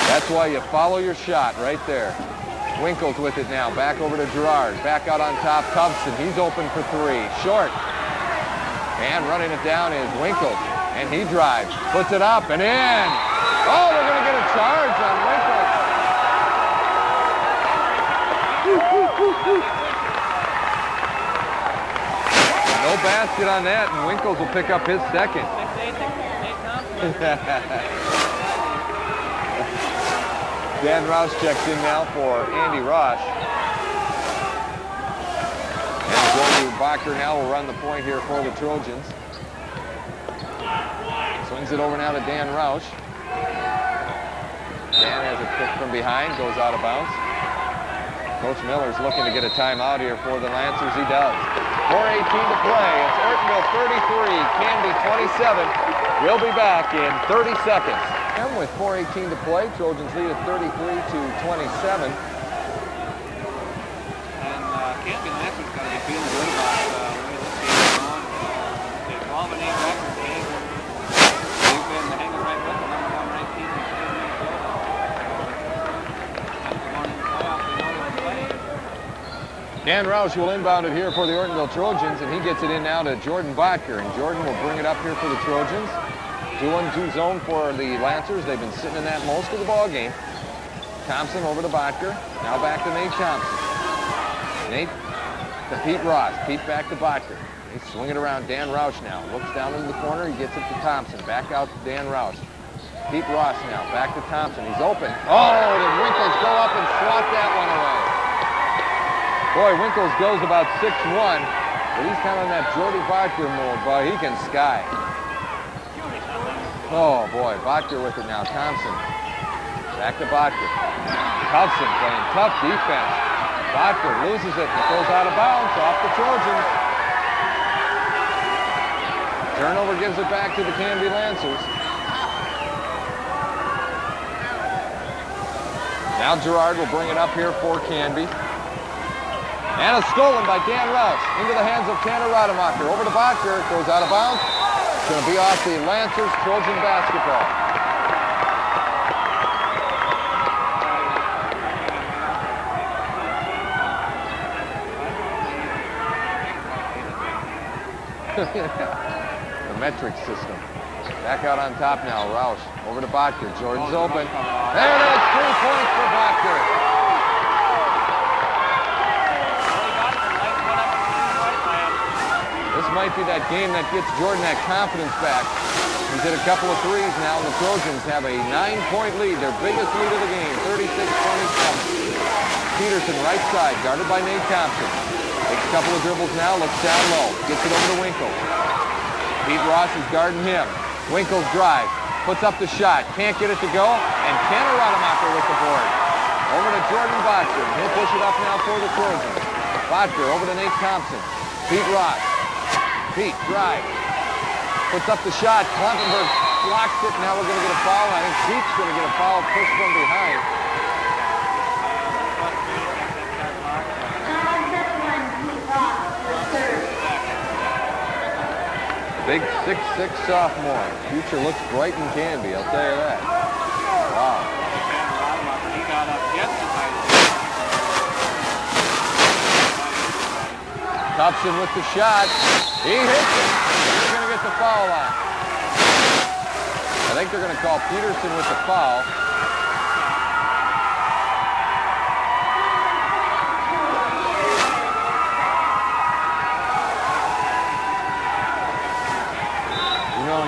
That's why you follow your shot right there. Winkles with it now, back over to Girard. Back out on top, Thompson. He's open for three, short. And running it down is Winkles. And he drives, puts it up and in. Oh, they're going to get a charge on Winkles. No basket on that, and Winkles will pick up his second. Dan Roush checks in now for Andy Ross. And Joey Bodker now will run the point here for the Trojans. Swings it over now to Dan Roush. Dan has it picked from behind, goes out of bounds. Coach Miller's looking to get a timeout here for the Lancers. He does. 4:18 to play. It's Ortonville 33, Canby 27. We'll be back in 30 seconds. And with 4:18 to play, Trojans lead at 33 to 27. And Canby Lancers got to be feeling good about the way this game is going. They're 12-8 record. They've been hanging right with the number 1 ranked team in the state of Minnesota. And they're going to the playoffs. They know they're playing. Dan Roush will inbound it here for the Ortonville Trojans, and he gets it in now to Jordan Bodker, and Jordan will bring it up here for the Trojans. 2-1-2 zone for the Lancers. They've been sitting in that most of the ball game. Thompson over to Bodker. Now back to Nate Thompson. Nate to Pete Ross. Pete back to Botker. He's swinging around Dan Roush now. Looks down into the corner. He gets it to Thompson. Back out to Dan Roush. Pete Ross now. Back to Thompson. He's open. Oh, did Winkles go up and swat that one away? Boy, Winkles goes about 6'1", but he's kind of on that Jordy Botker move. Boy, he can sky. Oh, boy. Botker with it now. Thompson. Back to Botker. Thompson playing tough defense. Botker loses it and goes out of bounds off the Trojans. Turnover gives it back to the Canby Lancers. Now Gerard will bring it up here for Canby. And a stolen by Dan Roush into the hands of Tanner Rademacher. Over to Botker, goes out of bounds. It's going to be off the Lancers Trojan basketball. The metric system. Back out on top now, Roush. Over to Botker. Jordan's open. There it is, 3 points for Botker. This might be that game that gets Jordan that confidence back. He's hit a couple of threes now, and the Trojans have a 9-point lead, their biggest lead of the game, 36-27. Peterson right side, guarded by Nate Thompson. Takes a couple of dribbles now, looks down low, gets it over to Winkles. Pete Ross is guarding him. Winkles drives, puts up the shot, can't get it to go, and Tanner Rademacher with the board. Over to Jordan Botker. He'll push it up now for the Trojans. Botker over to Nate Thompson. Pete Ross. Pete drives, puts up the shot. Kloppenberg blocks it. Now we're going to get a foul. I think Pete's going to get a foul pushed from behind. Big 6'6" sophomore. Future looks bright in Canby, I'll tell you that. Wow. He got up yesterday. Thompson with the shot. He hits it. He's going to get the foul on. I think they're going to call Peterson with the foul.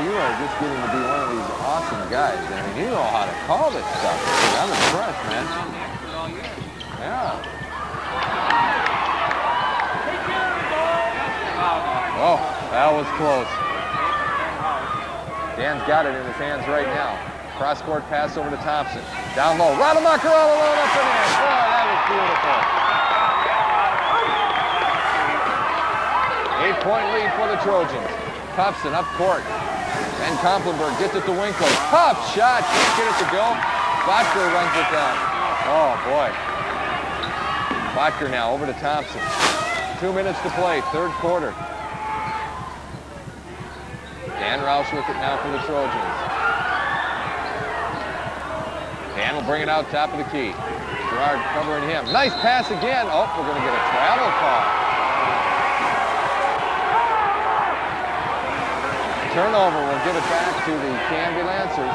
You are just getting to be one of these awesome guys. I mean, you know how to call this stuff. I'm impressed, man. Yeah. Oh, that was close. Dan's got it in his hands right now. Cross-court pass over to Thompson. Down low. Rademacher all alone up in there. Boy, that was beautiful. 8-point lead for the Trojans. Thompson up court. And Komplenberg gets it to Winkles. Tough shot. Can't get it to go. Botker runs it down. Oh, boy. Botker now over to Thompson. 2 minutes to play, third quarter. Dan Roush with it now for the Trojans. Dan will bring it out top of the key. Gerard covering him. Nice pass again. Oh, we're going to get a travel call. Turnover will give it back to the Canby Lancers.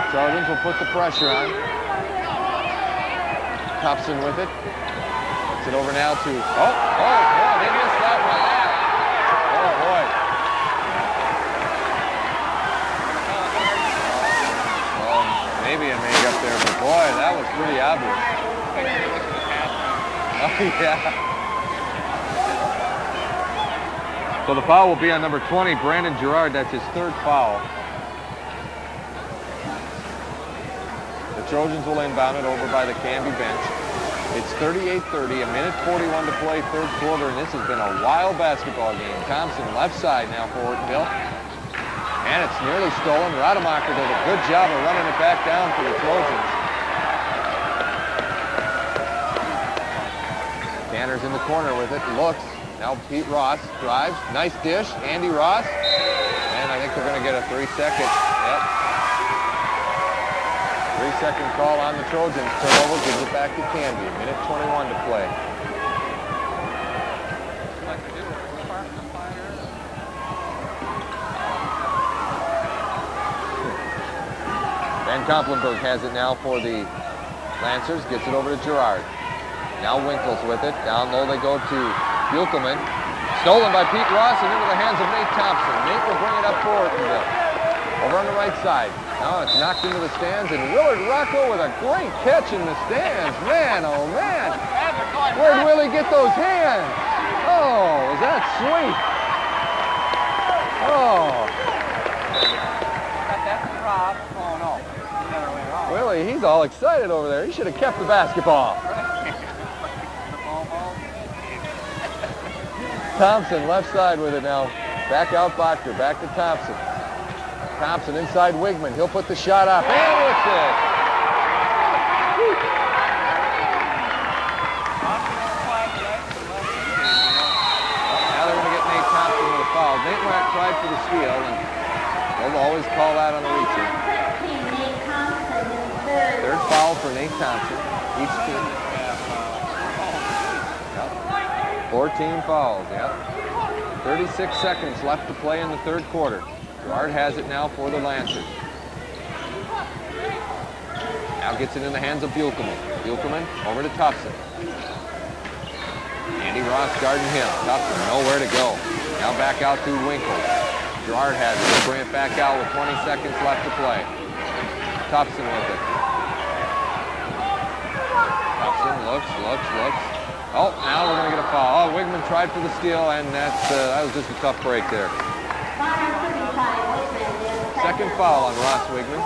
Trojans will put the pressure on. Thompson with it. Gets it over now to, oh, boy, they missed that one. Oh, boy. Well, maybe a make up there, but boy, that was pretty obvious. Oh, yeah. So the foul will be on number 20, Brandon Gerard. That's his third foul. The Trojans will inbound it over by the Canby bench. It's 38-30, a minute 41 to play, third quarter, and this has been a wild basketball game. Thompson left side now for Ortonville. And it's nearly stolen. Rademacher does a good job of running it back down for the Trojans. Tanner's in the corner with it, looks. Now Pete Ross drives, nice dish, Andy Ross, and I think they're going to get a 3-second, yep. 3-second call on the Trojans. Turnover gives it back to Canby, minute 21 to play. Ben Komplenberg has it now for the Lancers gets it over to Gerard. Now Winkles with it. Down low they go to Buchelman. Stolen by Pete Ross and into the hands of Nate Thompson. Nate will bring it up for Ortonville. Over on the right side. Now it's knocked into the stands, and Willard Rocco with a great catch in the stands. Man, oh man. Where'd Willie get those hands? Oh, is that sweet? Oh. Oh, no. Willie, he's all excited over there. He should have kept the basketball. Thompson left side with it now. Back out Bachner, back to Thompson. Thompson inside Wigman. He'll put the shot up. And it's it. Now they're going to get Nate Thompson with a foul. Nate Wack tried for the steal, and they'll always call that on the reaching. Third foul for Nate Thompson. Each team. 14 fouls, yeah. 36 seconds left to play in the third quarter. Gerard has it now for the Lancers. Now gets it in the hands of Buchelman. Buchelman over to Thompson. Andy Ross guarding him. Thompson nowhere to go. Now back out to Winkles. Gerard has it. He'll bring it back out with 20 seconds left to play. Thompson with it. Thompson looks. Oh, now we're going to get a foul. Oh, Wigman tried for the steal, and that was just a tough break there. Second foul on Ross Wigman.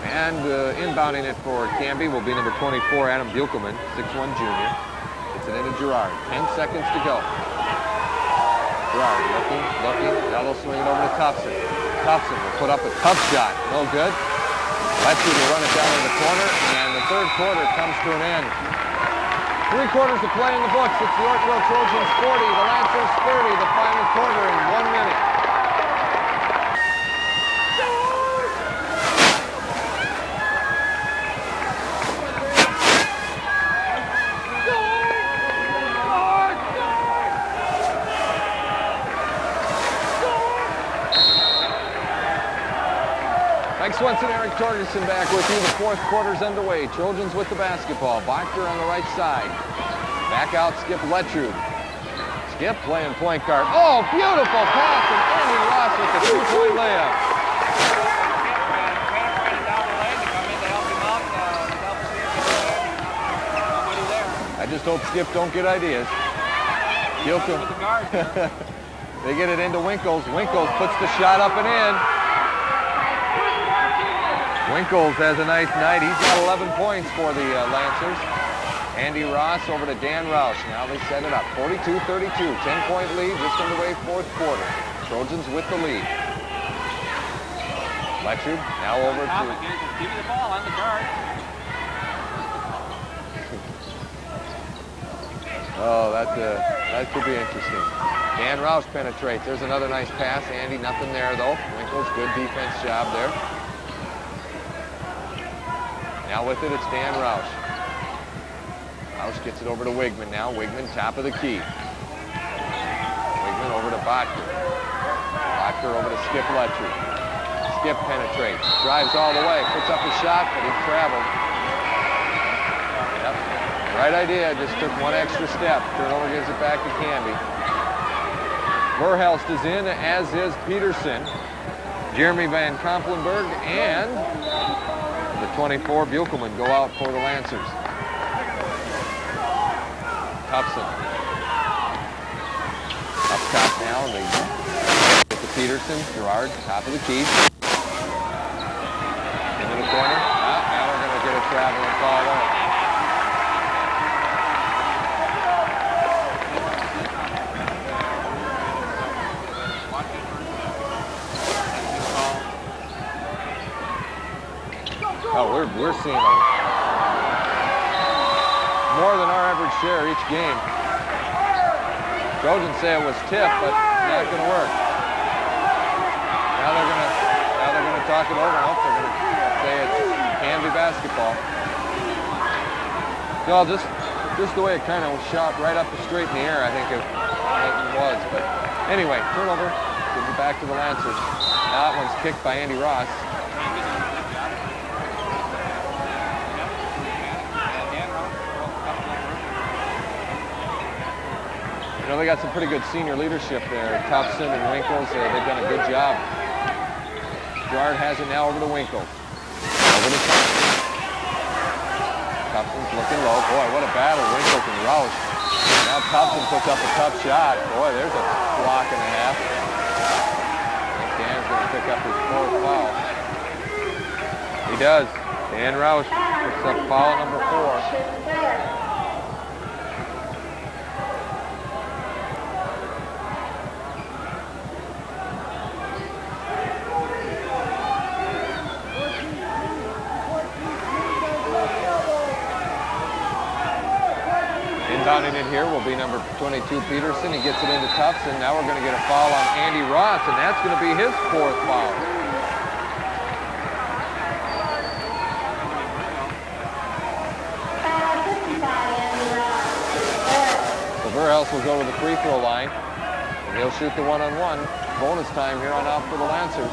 And inbounding it for Canby will be number 24, Adam Buchelman, 6'1 junior. Gets it into Gerard. 10 seconds to go. Gerard looking. Now they'll swing it over to Thompson. Thompson will put up a tough shot. No good. Letchie will run it down in the corner, and the third quarter comes to an end. 3 quarters to play in the books. It's the Ortonville Trojans 40, the Lancers 30, the final quarter in 1 minute. Mike Swenson, Eric Torgerson back with you. The fourth quarter's underway. Trojans with the basketball. Bachner on the right side. Back out, Skip Lettrud. Skip playing point guard. Oh, beautiful pass, and Andy Ross with the two-point layup. I just hope Skip don't get ideas. They get it into Winkles. Winkles puts the shot up and in. Winkles has a nice night. He's got 11 points for the Lancers. Andy Ross over to Dan Roush. Now they set it up. 42-32. 10-point lead just underway fourth quarter. Trojans with the lead. Letchard now over to... Give me the ball on the guard. Oh, that could be interesting. Dan Roush penetrates. There's another nice pass. Andy, nothing there, though. Winkles, good defense job there. Now with it, it's Dan Roush. Roush gets it over to Wigman now. Wigman, top of the key. Wigman over to Bachner. Bachner over to Skip Letchard. Skip penetrates. Drives all the way. Puts up a shot, but he traveled. Yep. Right idea. Just took one extra step. Turnover gives it back to Canby. Verhelst is in, as is Peterson. Jeremy Van Komplenberg and... the 24, Buchelman, go out for the Lancers. Thompson. Up top now, they get to Peterson. Gerard, top of the key. Into the corner. Now we're going to get a traveling foul there. Oh, we're seeing more than our average share each game. Trojans say it was tip, but not going to work. Now they're going to talk it over. Nope, they're going to say it's Canby basketball. No, just the way it kind of shot right up straight in the air, I think it was. But anyway, turnover. Gives it back to the Lancers. Now that one's kicked by Andy Ross. You know, they got some pretty good senior leadership there. Tufson and Winkles, they've done a good job. Gerard has it now over to Winkles. Over to Tufson. Tufson's looking low. Boy, what a battle, Winkles and Roush. Now Tufson puts up a tough shot. Boy, there's a block and a half. I think Dan's going to pick up his 4th foul. He does. Dan Roush picks up foul number 4. Inbounding it here will be number 22, Peterson. He gets it into Tufson. Now we're going to get a foul on Andy Ross, and that's going to be his 4th foul. So Verhelst will go to the free throw line, and he'll shoot the one-on-one. Bonus time here on out for the Lancers.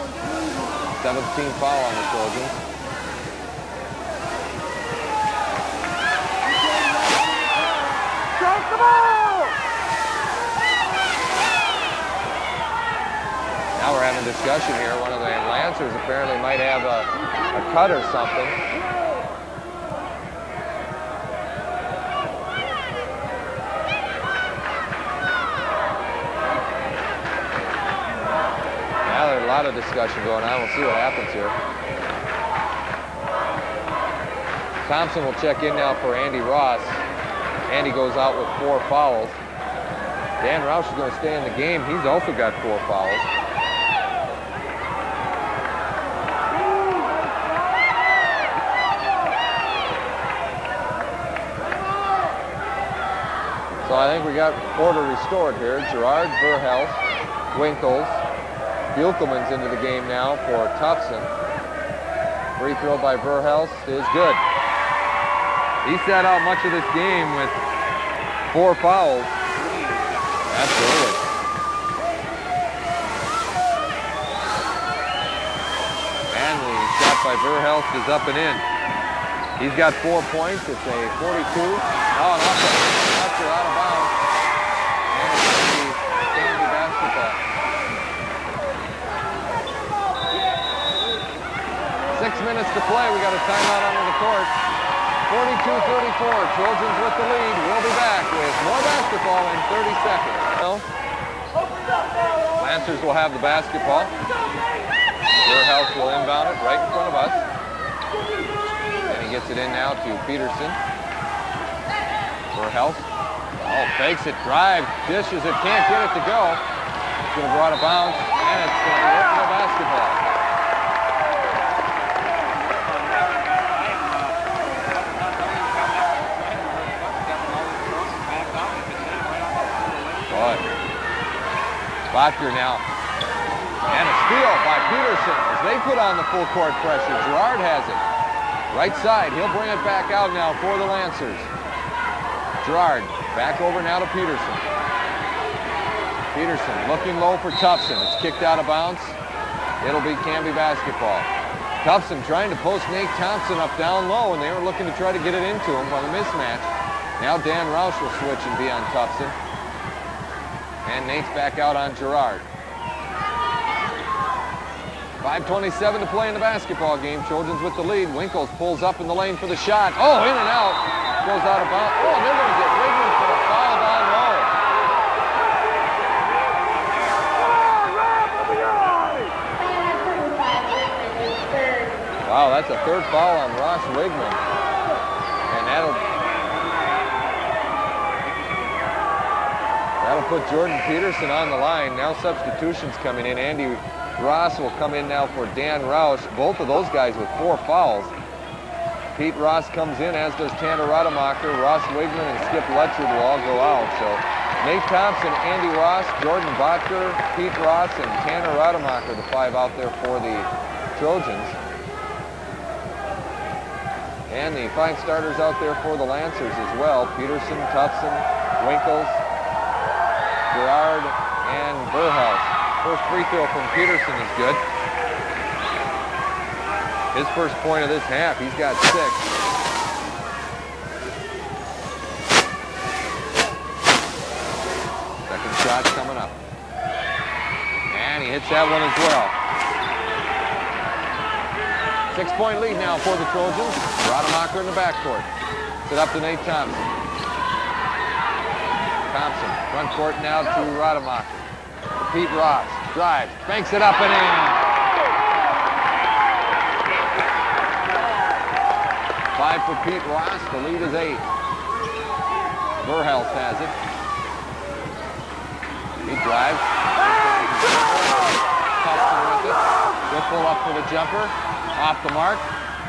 17th foul on the Trojans. Now we're having discussion here. One of the Lancers apparently might have a cut or something. Now there's a lot of discussion going on. We'll see what happens here. Thompson will check in now for Andy Ross. Andy goes out with 4 fouls. Dan Roush is going to stay in the game. He's also got 4 fouls. So I think we got order restored here. Gerard, Verhelst, Winkles, Buchelman's into the game now for Tufson. Free throw by Verhelst is good. He sat out much of this game with 4 fouls. Absolutely. And the shot by Verhelst is up and in. He's got 4 points. It's a 42. Oh, an offside out of bounds. And it's going to be Canby basketball. 6 minutes to play. We got a timeout under the court. 42-34. Trojans with the lead. We'll be back with more basketball in 30 seconds. Lancers will have the basketball. Verhelst will inbound it right in front of us. And he gets it in now to Peterson. Verhelst. Oh, fakes it, drive, dishes it, can't get it to go. It's going to go out of bounds, and it's going to be Ortonville basketball. Boy. Botker now. And a steal by Peterson as they put on the full court pressure. Gerard has it. Right side, he'll bring it back out now for the Lancers. Gerard. Back over now to Peterson. Peterson looking low for Tufson. It's kicked out of bounds. It'll be Canby basketball. Tufson trying to post Nate Thompson up down low, and they were looking to try to get it into him by the mismatch. Now Dan Roush will switch and be on Tufson. And Nate's back out on Gerard. 5:27 to play in the basketball game. Trojans with the lead. Winkles pulls up in the lane for the shot. Oh, in and out. Goes out of bounds. Oh, and they're going to get Wigman for a foul down low. Wow, that's a 3rd foul on Ross Wigman. And that'll put Jordan Peterson on the line. Now substitutions coming in. Andy Ross will come in now for Dan Roush. Both of those guys with 4 fouls. Pete Ross comes in, as does Tanner Rademacher. Ross Wigman and Skip Letchard will all go out. So Nate Thompson, Andy Ross, Jordan Botker, Pete Ross, and Tanner Rademacher, the 5 out there for the Trojans. And the 5 starters out there for the Lancers as well. Peterson, Tufson, Winkles, Gerard, and Verhelst. First free throw from Peterson is good. His first point of this half, he's got 6. shots coming up. And he hits that one as well. 6-point lead now for the Trojans. Rademacher in the backcourt. Set up to Nate Thompson. Thompson, front court now to Rademacher. Pete Ross drives, banks it up and in. 5 for Pete Ross. The lead is 8. Verhelst has it. He drives. Thompson with it. Whipple up for the jumper. Off the mark.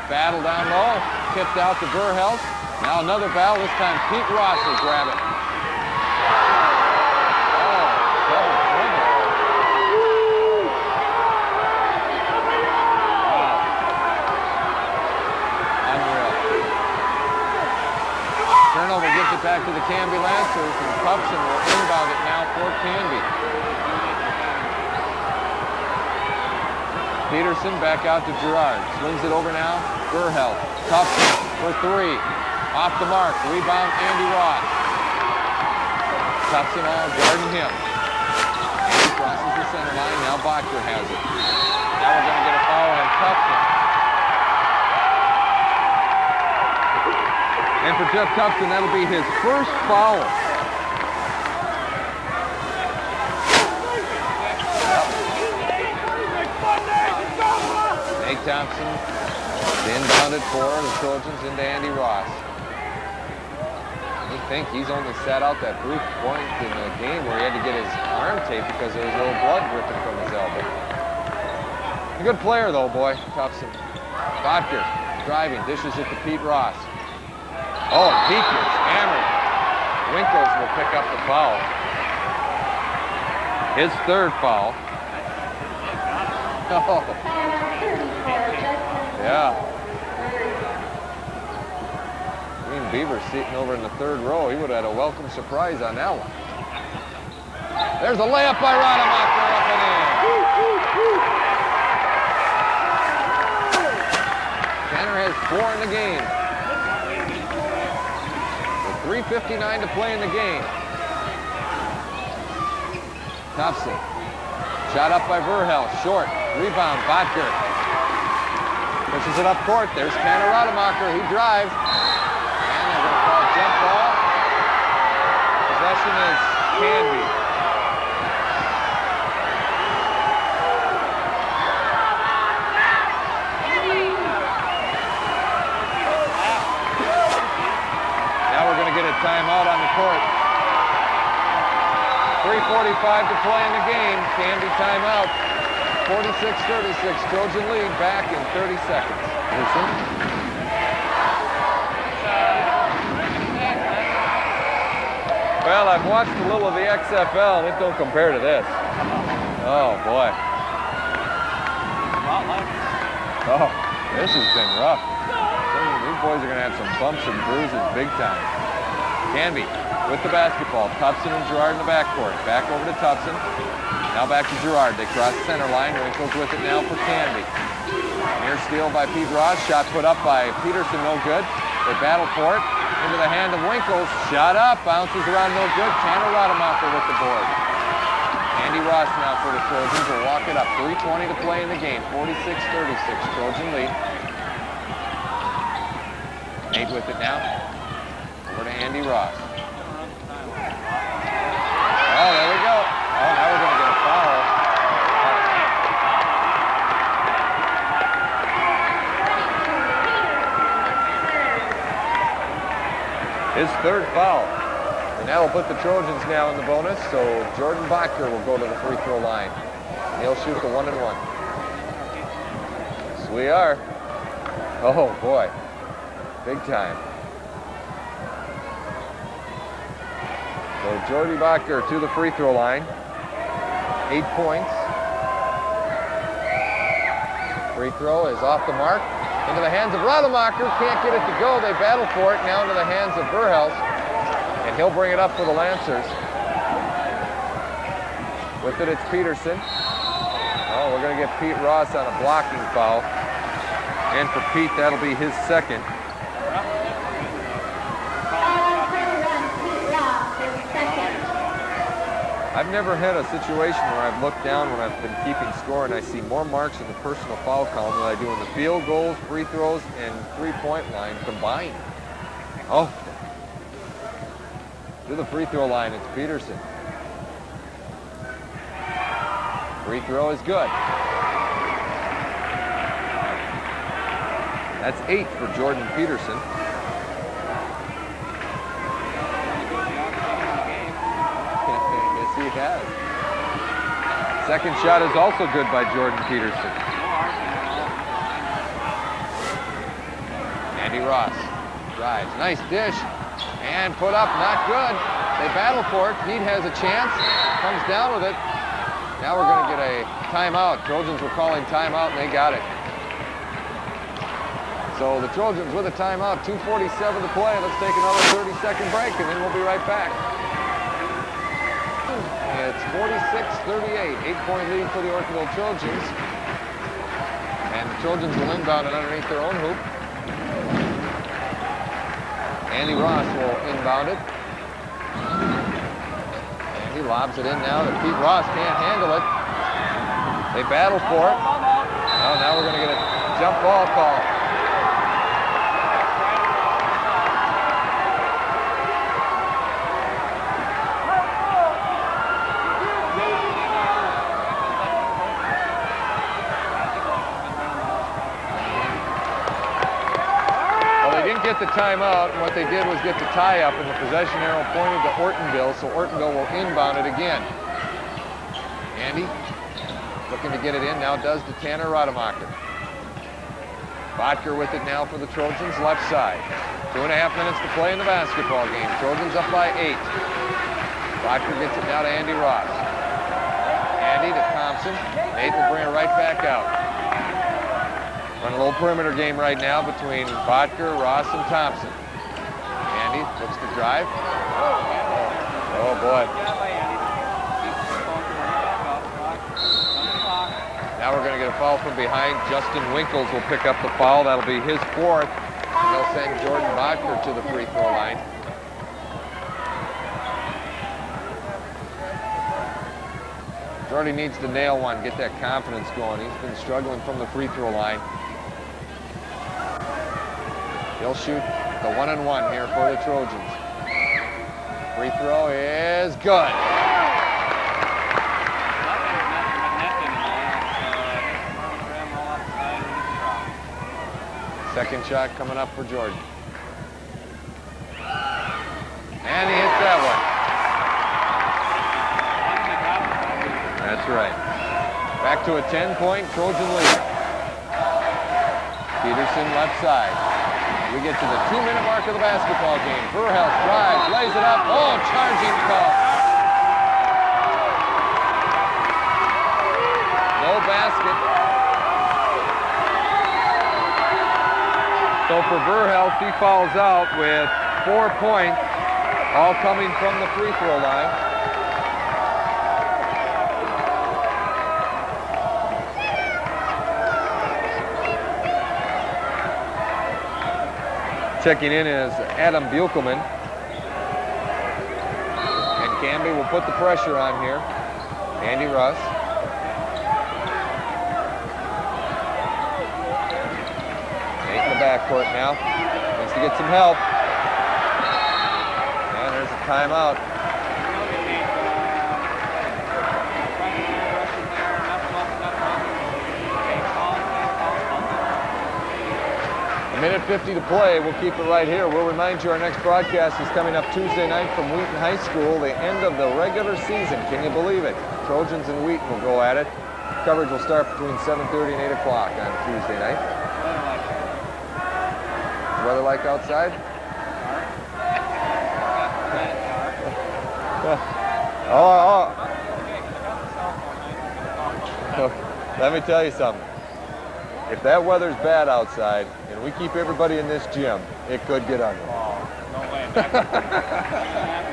Battle down low. Tipped out to Verhelst. Now another battle. This time Pete Ross will grab it. Oh, double dribble. Wow. Unreal. Turnover gives it back to the Canby Lancers, and Thompson will inbound it now for Canby. Peterson back out to Girard. Swings it over now. Verhelst. Thompson for 3. Off the mark. Rebound, Andy Ross. Thompson all guarding him. Andy crosses the center line. Now Boxer has it. Now we're going to get a foul on Thompson. And for Jeff Thompson, that'll be his first foul. Nate Thompson inbounded for the Trojans into Andy Ross. I think he's only sat out that brief point in the game where he had to get his arm taped because there was a little blood dripping from his elbow. A good player though, boy, Thompson. Vodker driving, dishes it to Pete Ross. Oh, and Pete gets hammered. Winkles will pick up the foul. His 3rd foul. Oh. Yeah. Green Beaver sitting over in the 3rd row. He would have had a welcome surprise on that one. There's a layup by Rademacher up and in. Tanner has 4 in the game. With 3:59 to play in the game. Thompson. Shot up by Verhelst. Short. Rebound. Vodker. Pushes it up court. There's Tanner Rademacher. He drives. And they're going to call a jump ball. Possession is Canby. Now we're going to get a timeout on the court. 3:45 to play in the game. Canby timeout. 46-36, Trojan lead back in 30 seconds. Well, I've watched a little of the XFL, and it don't compare to this. Oh, boy. Oh, this has been rough. These boys are going to have some bumps and bruises big time. Canby with the basketball. Thompson and Girard in the backcourt. Back over to Thompson. Now back to Girard. They cross center line. Winkles with it now for Canby. Near steal by Pete Ross. Shot put up by Peterson. No good. They battle for it. Into the hand of Winkles. Shot up. Bounces around. No good. Tanner Rademacher with the board. Andy Ross now for the Trojans will walk it up. 3:20 to play in the game. 46-36. Trojan lead. Nate with it now. Over to Andy Ross. Oh, there we go. Oh, now we're going to get a foul. His 3rd foul. And that will put the Trojans now in the bonus, so Jordan Boxer will go to the free throw line. And he'll shoot the 1-and-1. Yes, we are. Oh, boy. Big time. So Jordy Boxer to the free throw line. 8 points. Free throw is off the mark. Into the hands of Rademacher. Can't get it to go. They battle for it. Now into the hands of Verhelst. And he'll bring it up for the Lancers. With it, it's Peterson. Oh, we're going to get Pete Ross on a blocking foul. And for Pete, that'll be his 2nd. I I've never had a situation where I've looked down when I've been keeping score and I see more marks in the personal foul column than I do in the field goals, free throws, and three-point line combined. Oh. To the free throw line, it's Peterson. Free throw is good. That's 8 for Jordan Peterson. Yes, he has. Second shot is also good by Jordan Peterson. Andy Ross drives. Nice dish. And put up, not good. They battle for it. Heat has a chance. Comes down with it. Now we're going to get a timeout. Trojans were calling timeout, and they got it. So the Trojans with a timeout, 2:47 to play. Let's take another 30-second break, and then we'll be right back. It's 46-38, 8-point lead for the Ortonville Trojans. And the Trojans will inbound it underneath their own hoop. Andy Ross will inbound it. And he lobs it in now that Pete Ross can't handle it. They battle for it. Oh, now we're going to get a jump ball call. Get the timeout, and what they did was get the tie up, and the possession arrow pointed to Ortonville, so Ortonville will inbound it again. Andy looking to get it in, now does to Tanner Rademacher. Bodker with it now for the Trojans, left side. 2.5 minutes to play in the basketball game. Trojans up by 8. Bodker gets it now to Andy Ross. Andy to Thompson. Nate will bring it right back out. Running a little perimeter game right now between Bodker, Ross, and Thompson. Andy looks to drive. Oh, boy. Now we're going to get a foul from behind. Justin Winkles will pick up the foul. That'll be his 4th. And they'll send Jordan Bodker to the free throw line. Jordy needs to nail one, get that confidence going. He's been struggling from the free throw line. He'll shoot the 1-and-1 here for the Trojans. Free throw is good. Second shot coming up for Jordan. And he hits that one. That's right. Back to a 10-point Trojan lead. Peterson left side. We get to the 2-minute mark of the basketball game. Verhelst drives, lays it up. Oh, charging call. No basket. So for Verhelst, he fouls out with 4 points, all coming from the free throw line. Checking in is Adam Buchelman. And Canby will put the pressure on here. Andy Russ. Nate in the backcourt now. Needs to get some help. And there's a timeout. Minute 50 to play. We'll keep it right here. We'll remind you our next broadcast is coming up Tuesday night from Wheaton High School, the end of the regular season. Can you believe it? Trojans and Wheaton will go at it. Coverage will start between 7:30 and 8 o'clock on Tuesday night. Weather like outside? Let me tell you something. If that weather's bad outside and we keep everybody in this gym, it could get ugly. Oh, no way.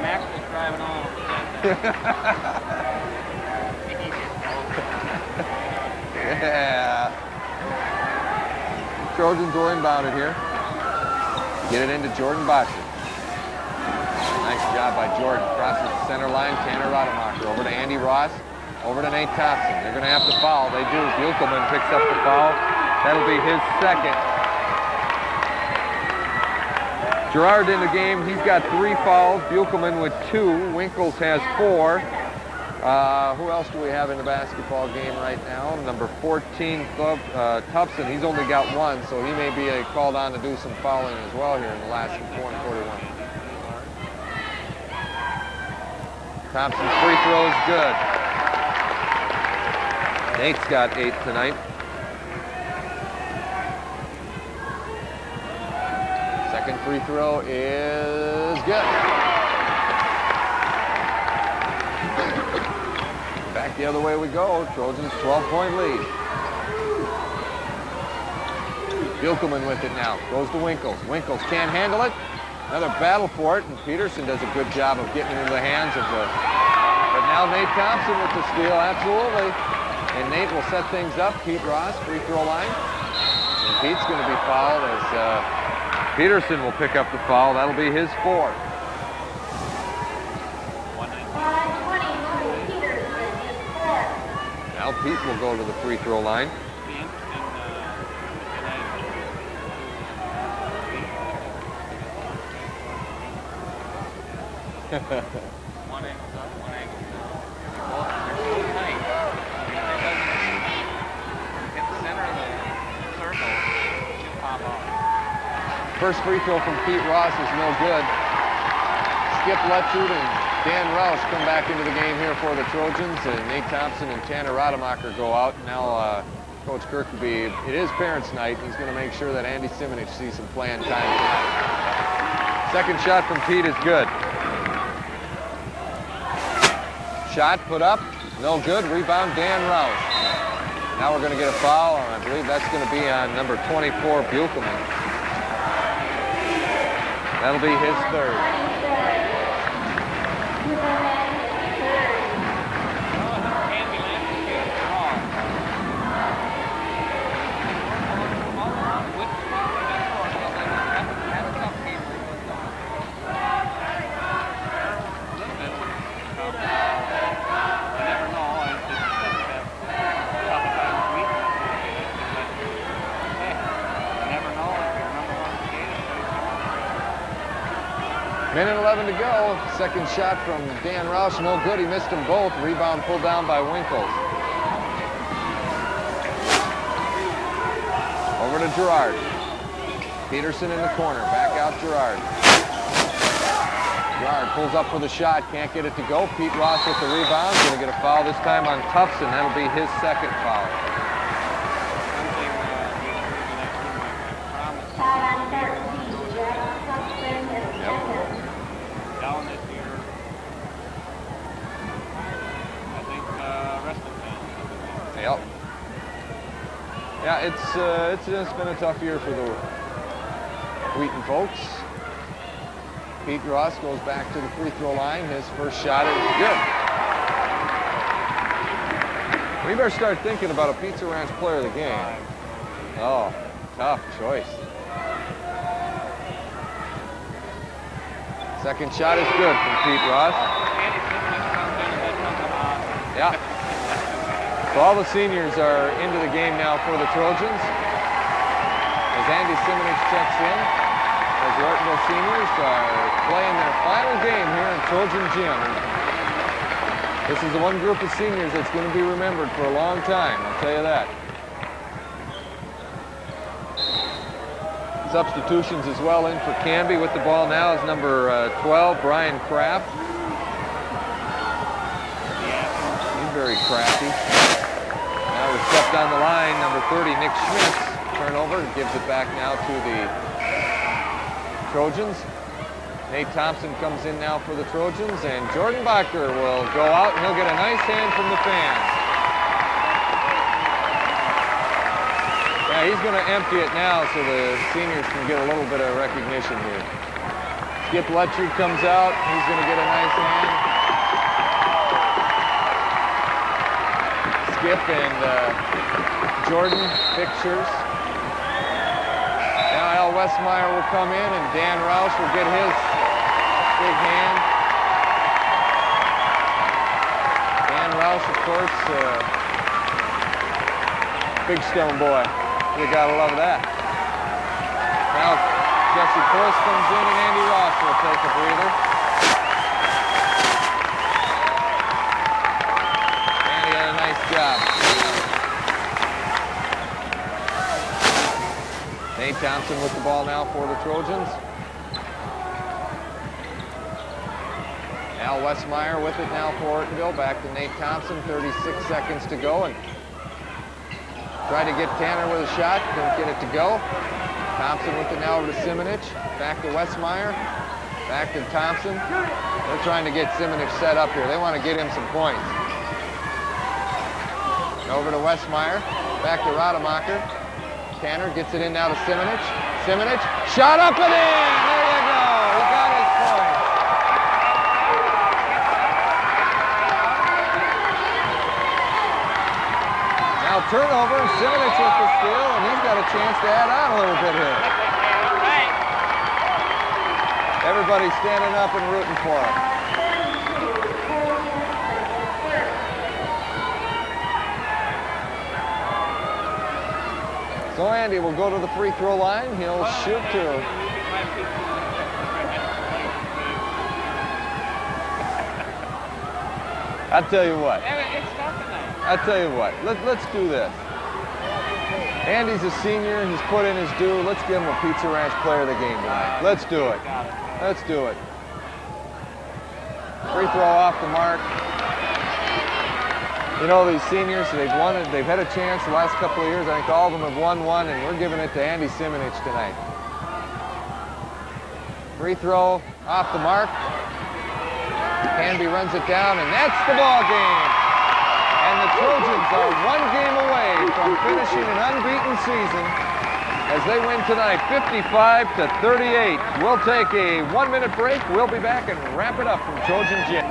Max was driving on. Yeah. Trojans will inbound it here. Get it into Jordan Bodker. Nice job by Jordan. Crosses the center line. Tanner Rademacher over to Andy Ross. Over to Nate Thompson. They're going to have to foul. They do. Buchelman picks up the foul. That'll be his second. Gerard in the game. He's got 3 fouls. Buchelman with 2. Winkles has 4. Who else do we have in the basketball game right now? Number 14, Tubson. He's only got 1, so he may be called on to do some fouling as well here in the last 1:41. Thompson's free throw is good. Nate's got 8 tonight. Second free throw is good. Back the other way we go. Trojans 12-point lead. Buchelman with it now. Goes to Winkles. Winkles can't handle it. Another battle for it, and Peterson does a good job of getting into the hands of the... But now Nate Thompson with the steal, absolutely. And Nate will set things up. Pete Ross, free throw line. And Pete's going to be fouled as Peterson will pick up the foul. That'll be his 4th. Now Pete will go to the free throw line. One ankle's up, one ankle's down. Well, they're so tight. It doesn't hit the center of the circle, it should pop off. First free throw from Pete Ross is no good. Skip Letchert and Dan Roush come back into the game here for the Trojans, and Nate Thompson and Tanner Rademacher go out. Now Coach Kirkby, it is parents' night. He's going to make sure that Andy Simonich sees some playing time tonight. Second shot from Pete is good. Shot put up, no good. Rebound, Dan Roush. Now we're going to get a foul, and I believe that's going to be on number 24, Buchelman. That'll be his 3rd. Minute 11 to go. Second shot from Dan Roush, no good. He missed them both. Rebound pulled down by Winkles. Over to Gerard. Peterson in the corner. Back out Gerard. Gerard pulls up for the shot. Can't get it to go. Pete Ross with the rebound. Going to get a foul this time on Tufson. That'll be his 2nd foul. Down this year. I think wrestling fans. Yep. Yeah, it's just been a tough year for the Wheaton folks. Pete Ross goes back to the free throw line. His first shot is good. We better start thinking about a Pizza Ranch player of the game. Oh, tough choice. Second shot is good from Pete Ross. Yeah. So all the seniors are into the game now for the Trojans. As Andy Simonich checks in, as the Ortonville seniors are playing their final game here in Trojan Gym. This is the one group of seniors that's going to be remembered for a long time, I'll tell you that. Substitutions as well in for Canby. With the ball now is number 12, Brian Kraft. He's very crafty. Now we've stepped on the line, number 30, Nick Schmitz. Turnover, gives it back now to the Trojans. Nate Thompson comes in now for the Trojans, and Jordan Bacher will go out, and he'll get a nice hand from the fans. Yeah, he's going to empty it now so the seniors can get a little bit of recognition here. Skip Letchert comes out. He's going to get a nice hand. Skip and Jordan pictures. Now Al Westmeyer will come in, and Dan Roush will get his big hand. Dan Roush, of course, big stone boy. You gotta love that. Now Jesse Puss comes in and Andy Ross will take a breather. Andy had a nice job. Nate Thompson with the ball now for the Trojans. Al Westmeyer with it now for Ortonville. Back to Nate Thompson, 36 seconds to go. And tried to get Tanner with a shot, didn't get it to go. Thompson with it now over to Simonich. Back to Westmeyer. Back to Thompson. They're trying to get Simonich set up here. They want to get him some points. Over to Westmeyer. Back to Rademacher. Tanner gets it in now to Simonich. Simonich, shot up and in! There you go. He got his point. Now turnover, Simonich with the steal, and he's got a chance to add on a little bit here. Everybody's standing up and rooting for him. So Andy will go to the free throw line. He'll shoot to. I'll tell you what. I'll tell you what. Let's do this. Andy's a senior. He's put in his due. Let's give him a Pizza Ranch player of the game tonight. Let's do it. Let's do it. Free throw off the mark. You know, these seniors, they've had a chance the last couple of years. I think all of them have won one, and we're giving it to Andy Simonich tonight. Free throw off the mark. Canby runs it down, and that's the ball game. And the Trojans are one game away from finishing an unbeaten season as they win tonight, 55-38. We'll take a 1-minute break. We'll be back and wrap it up from Trojan Gym.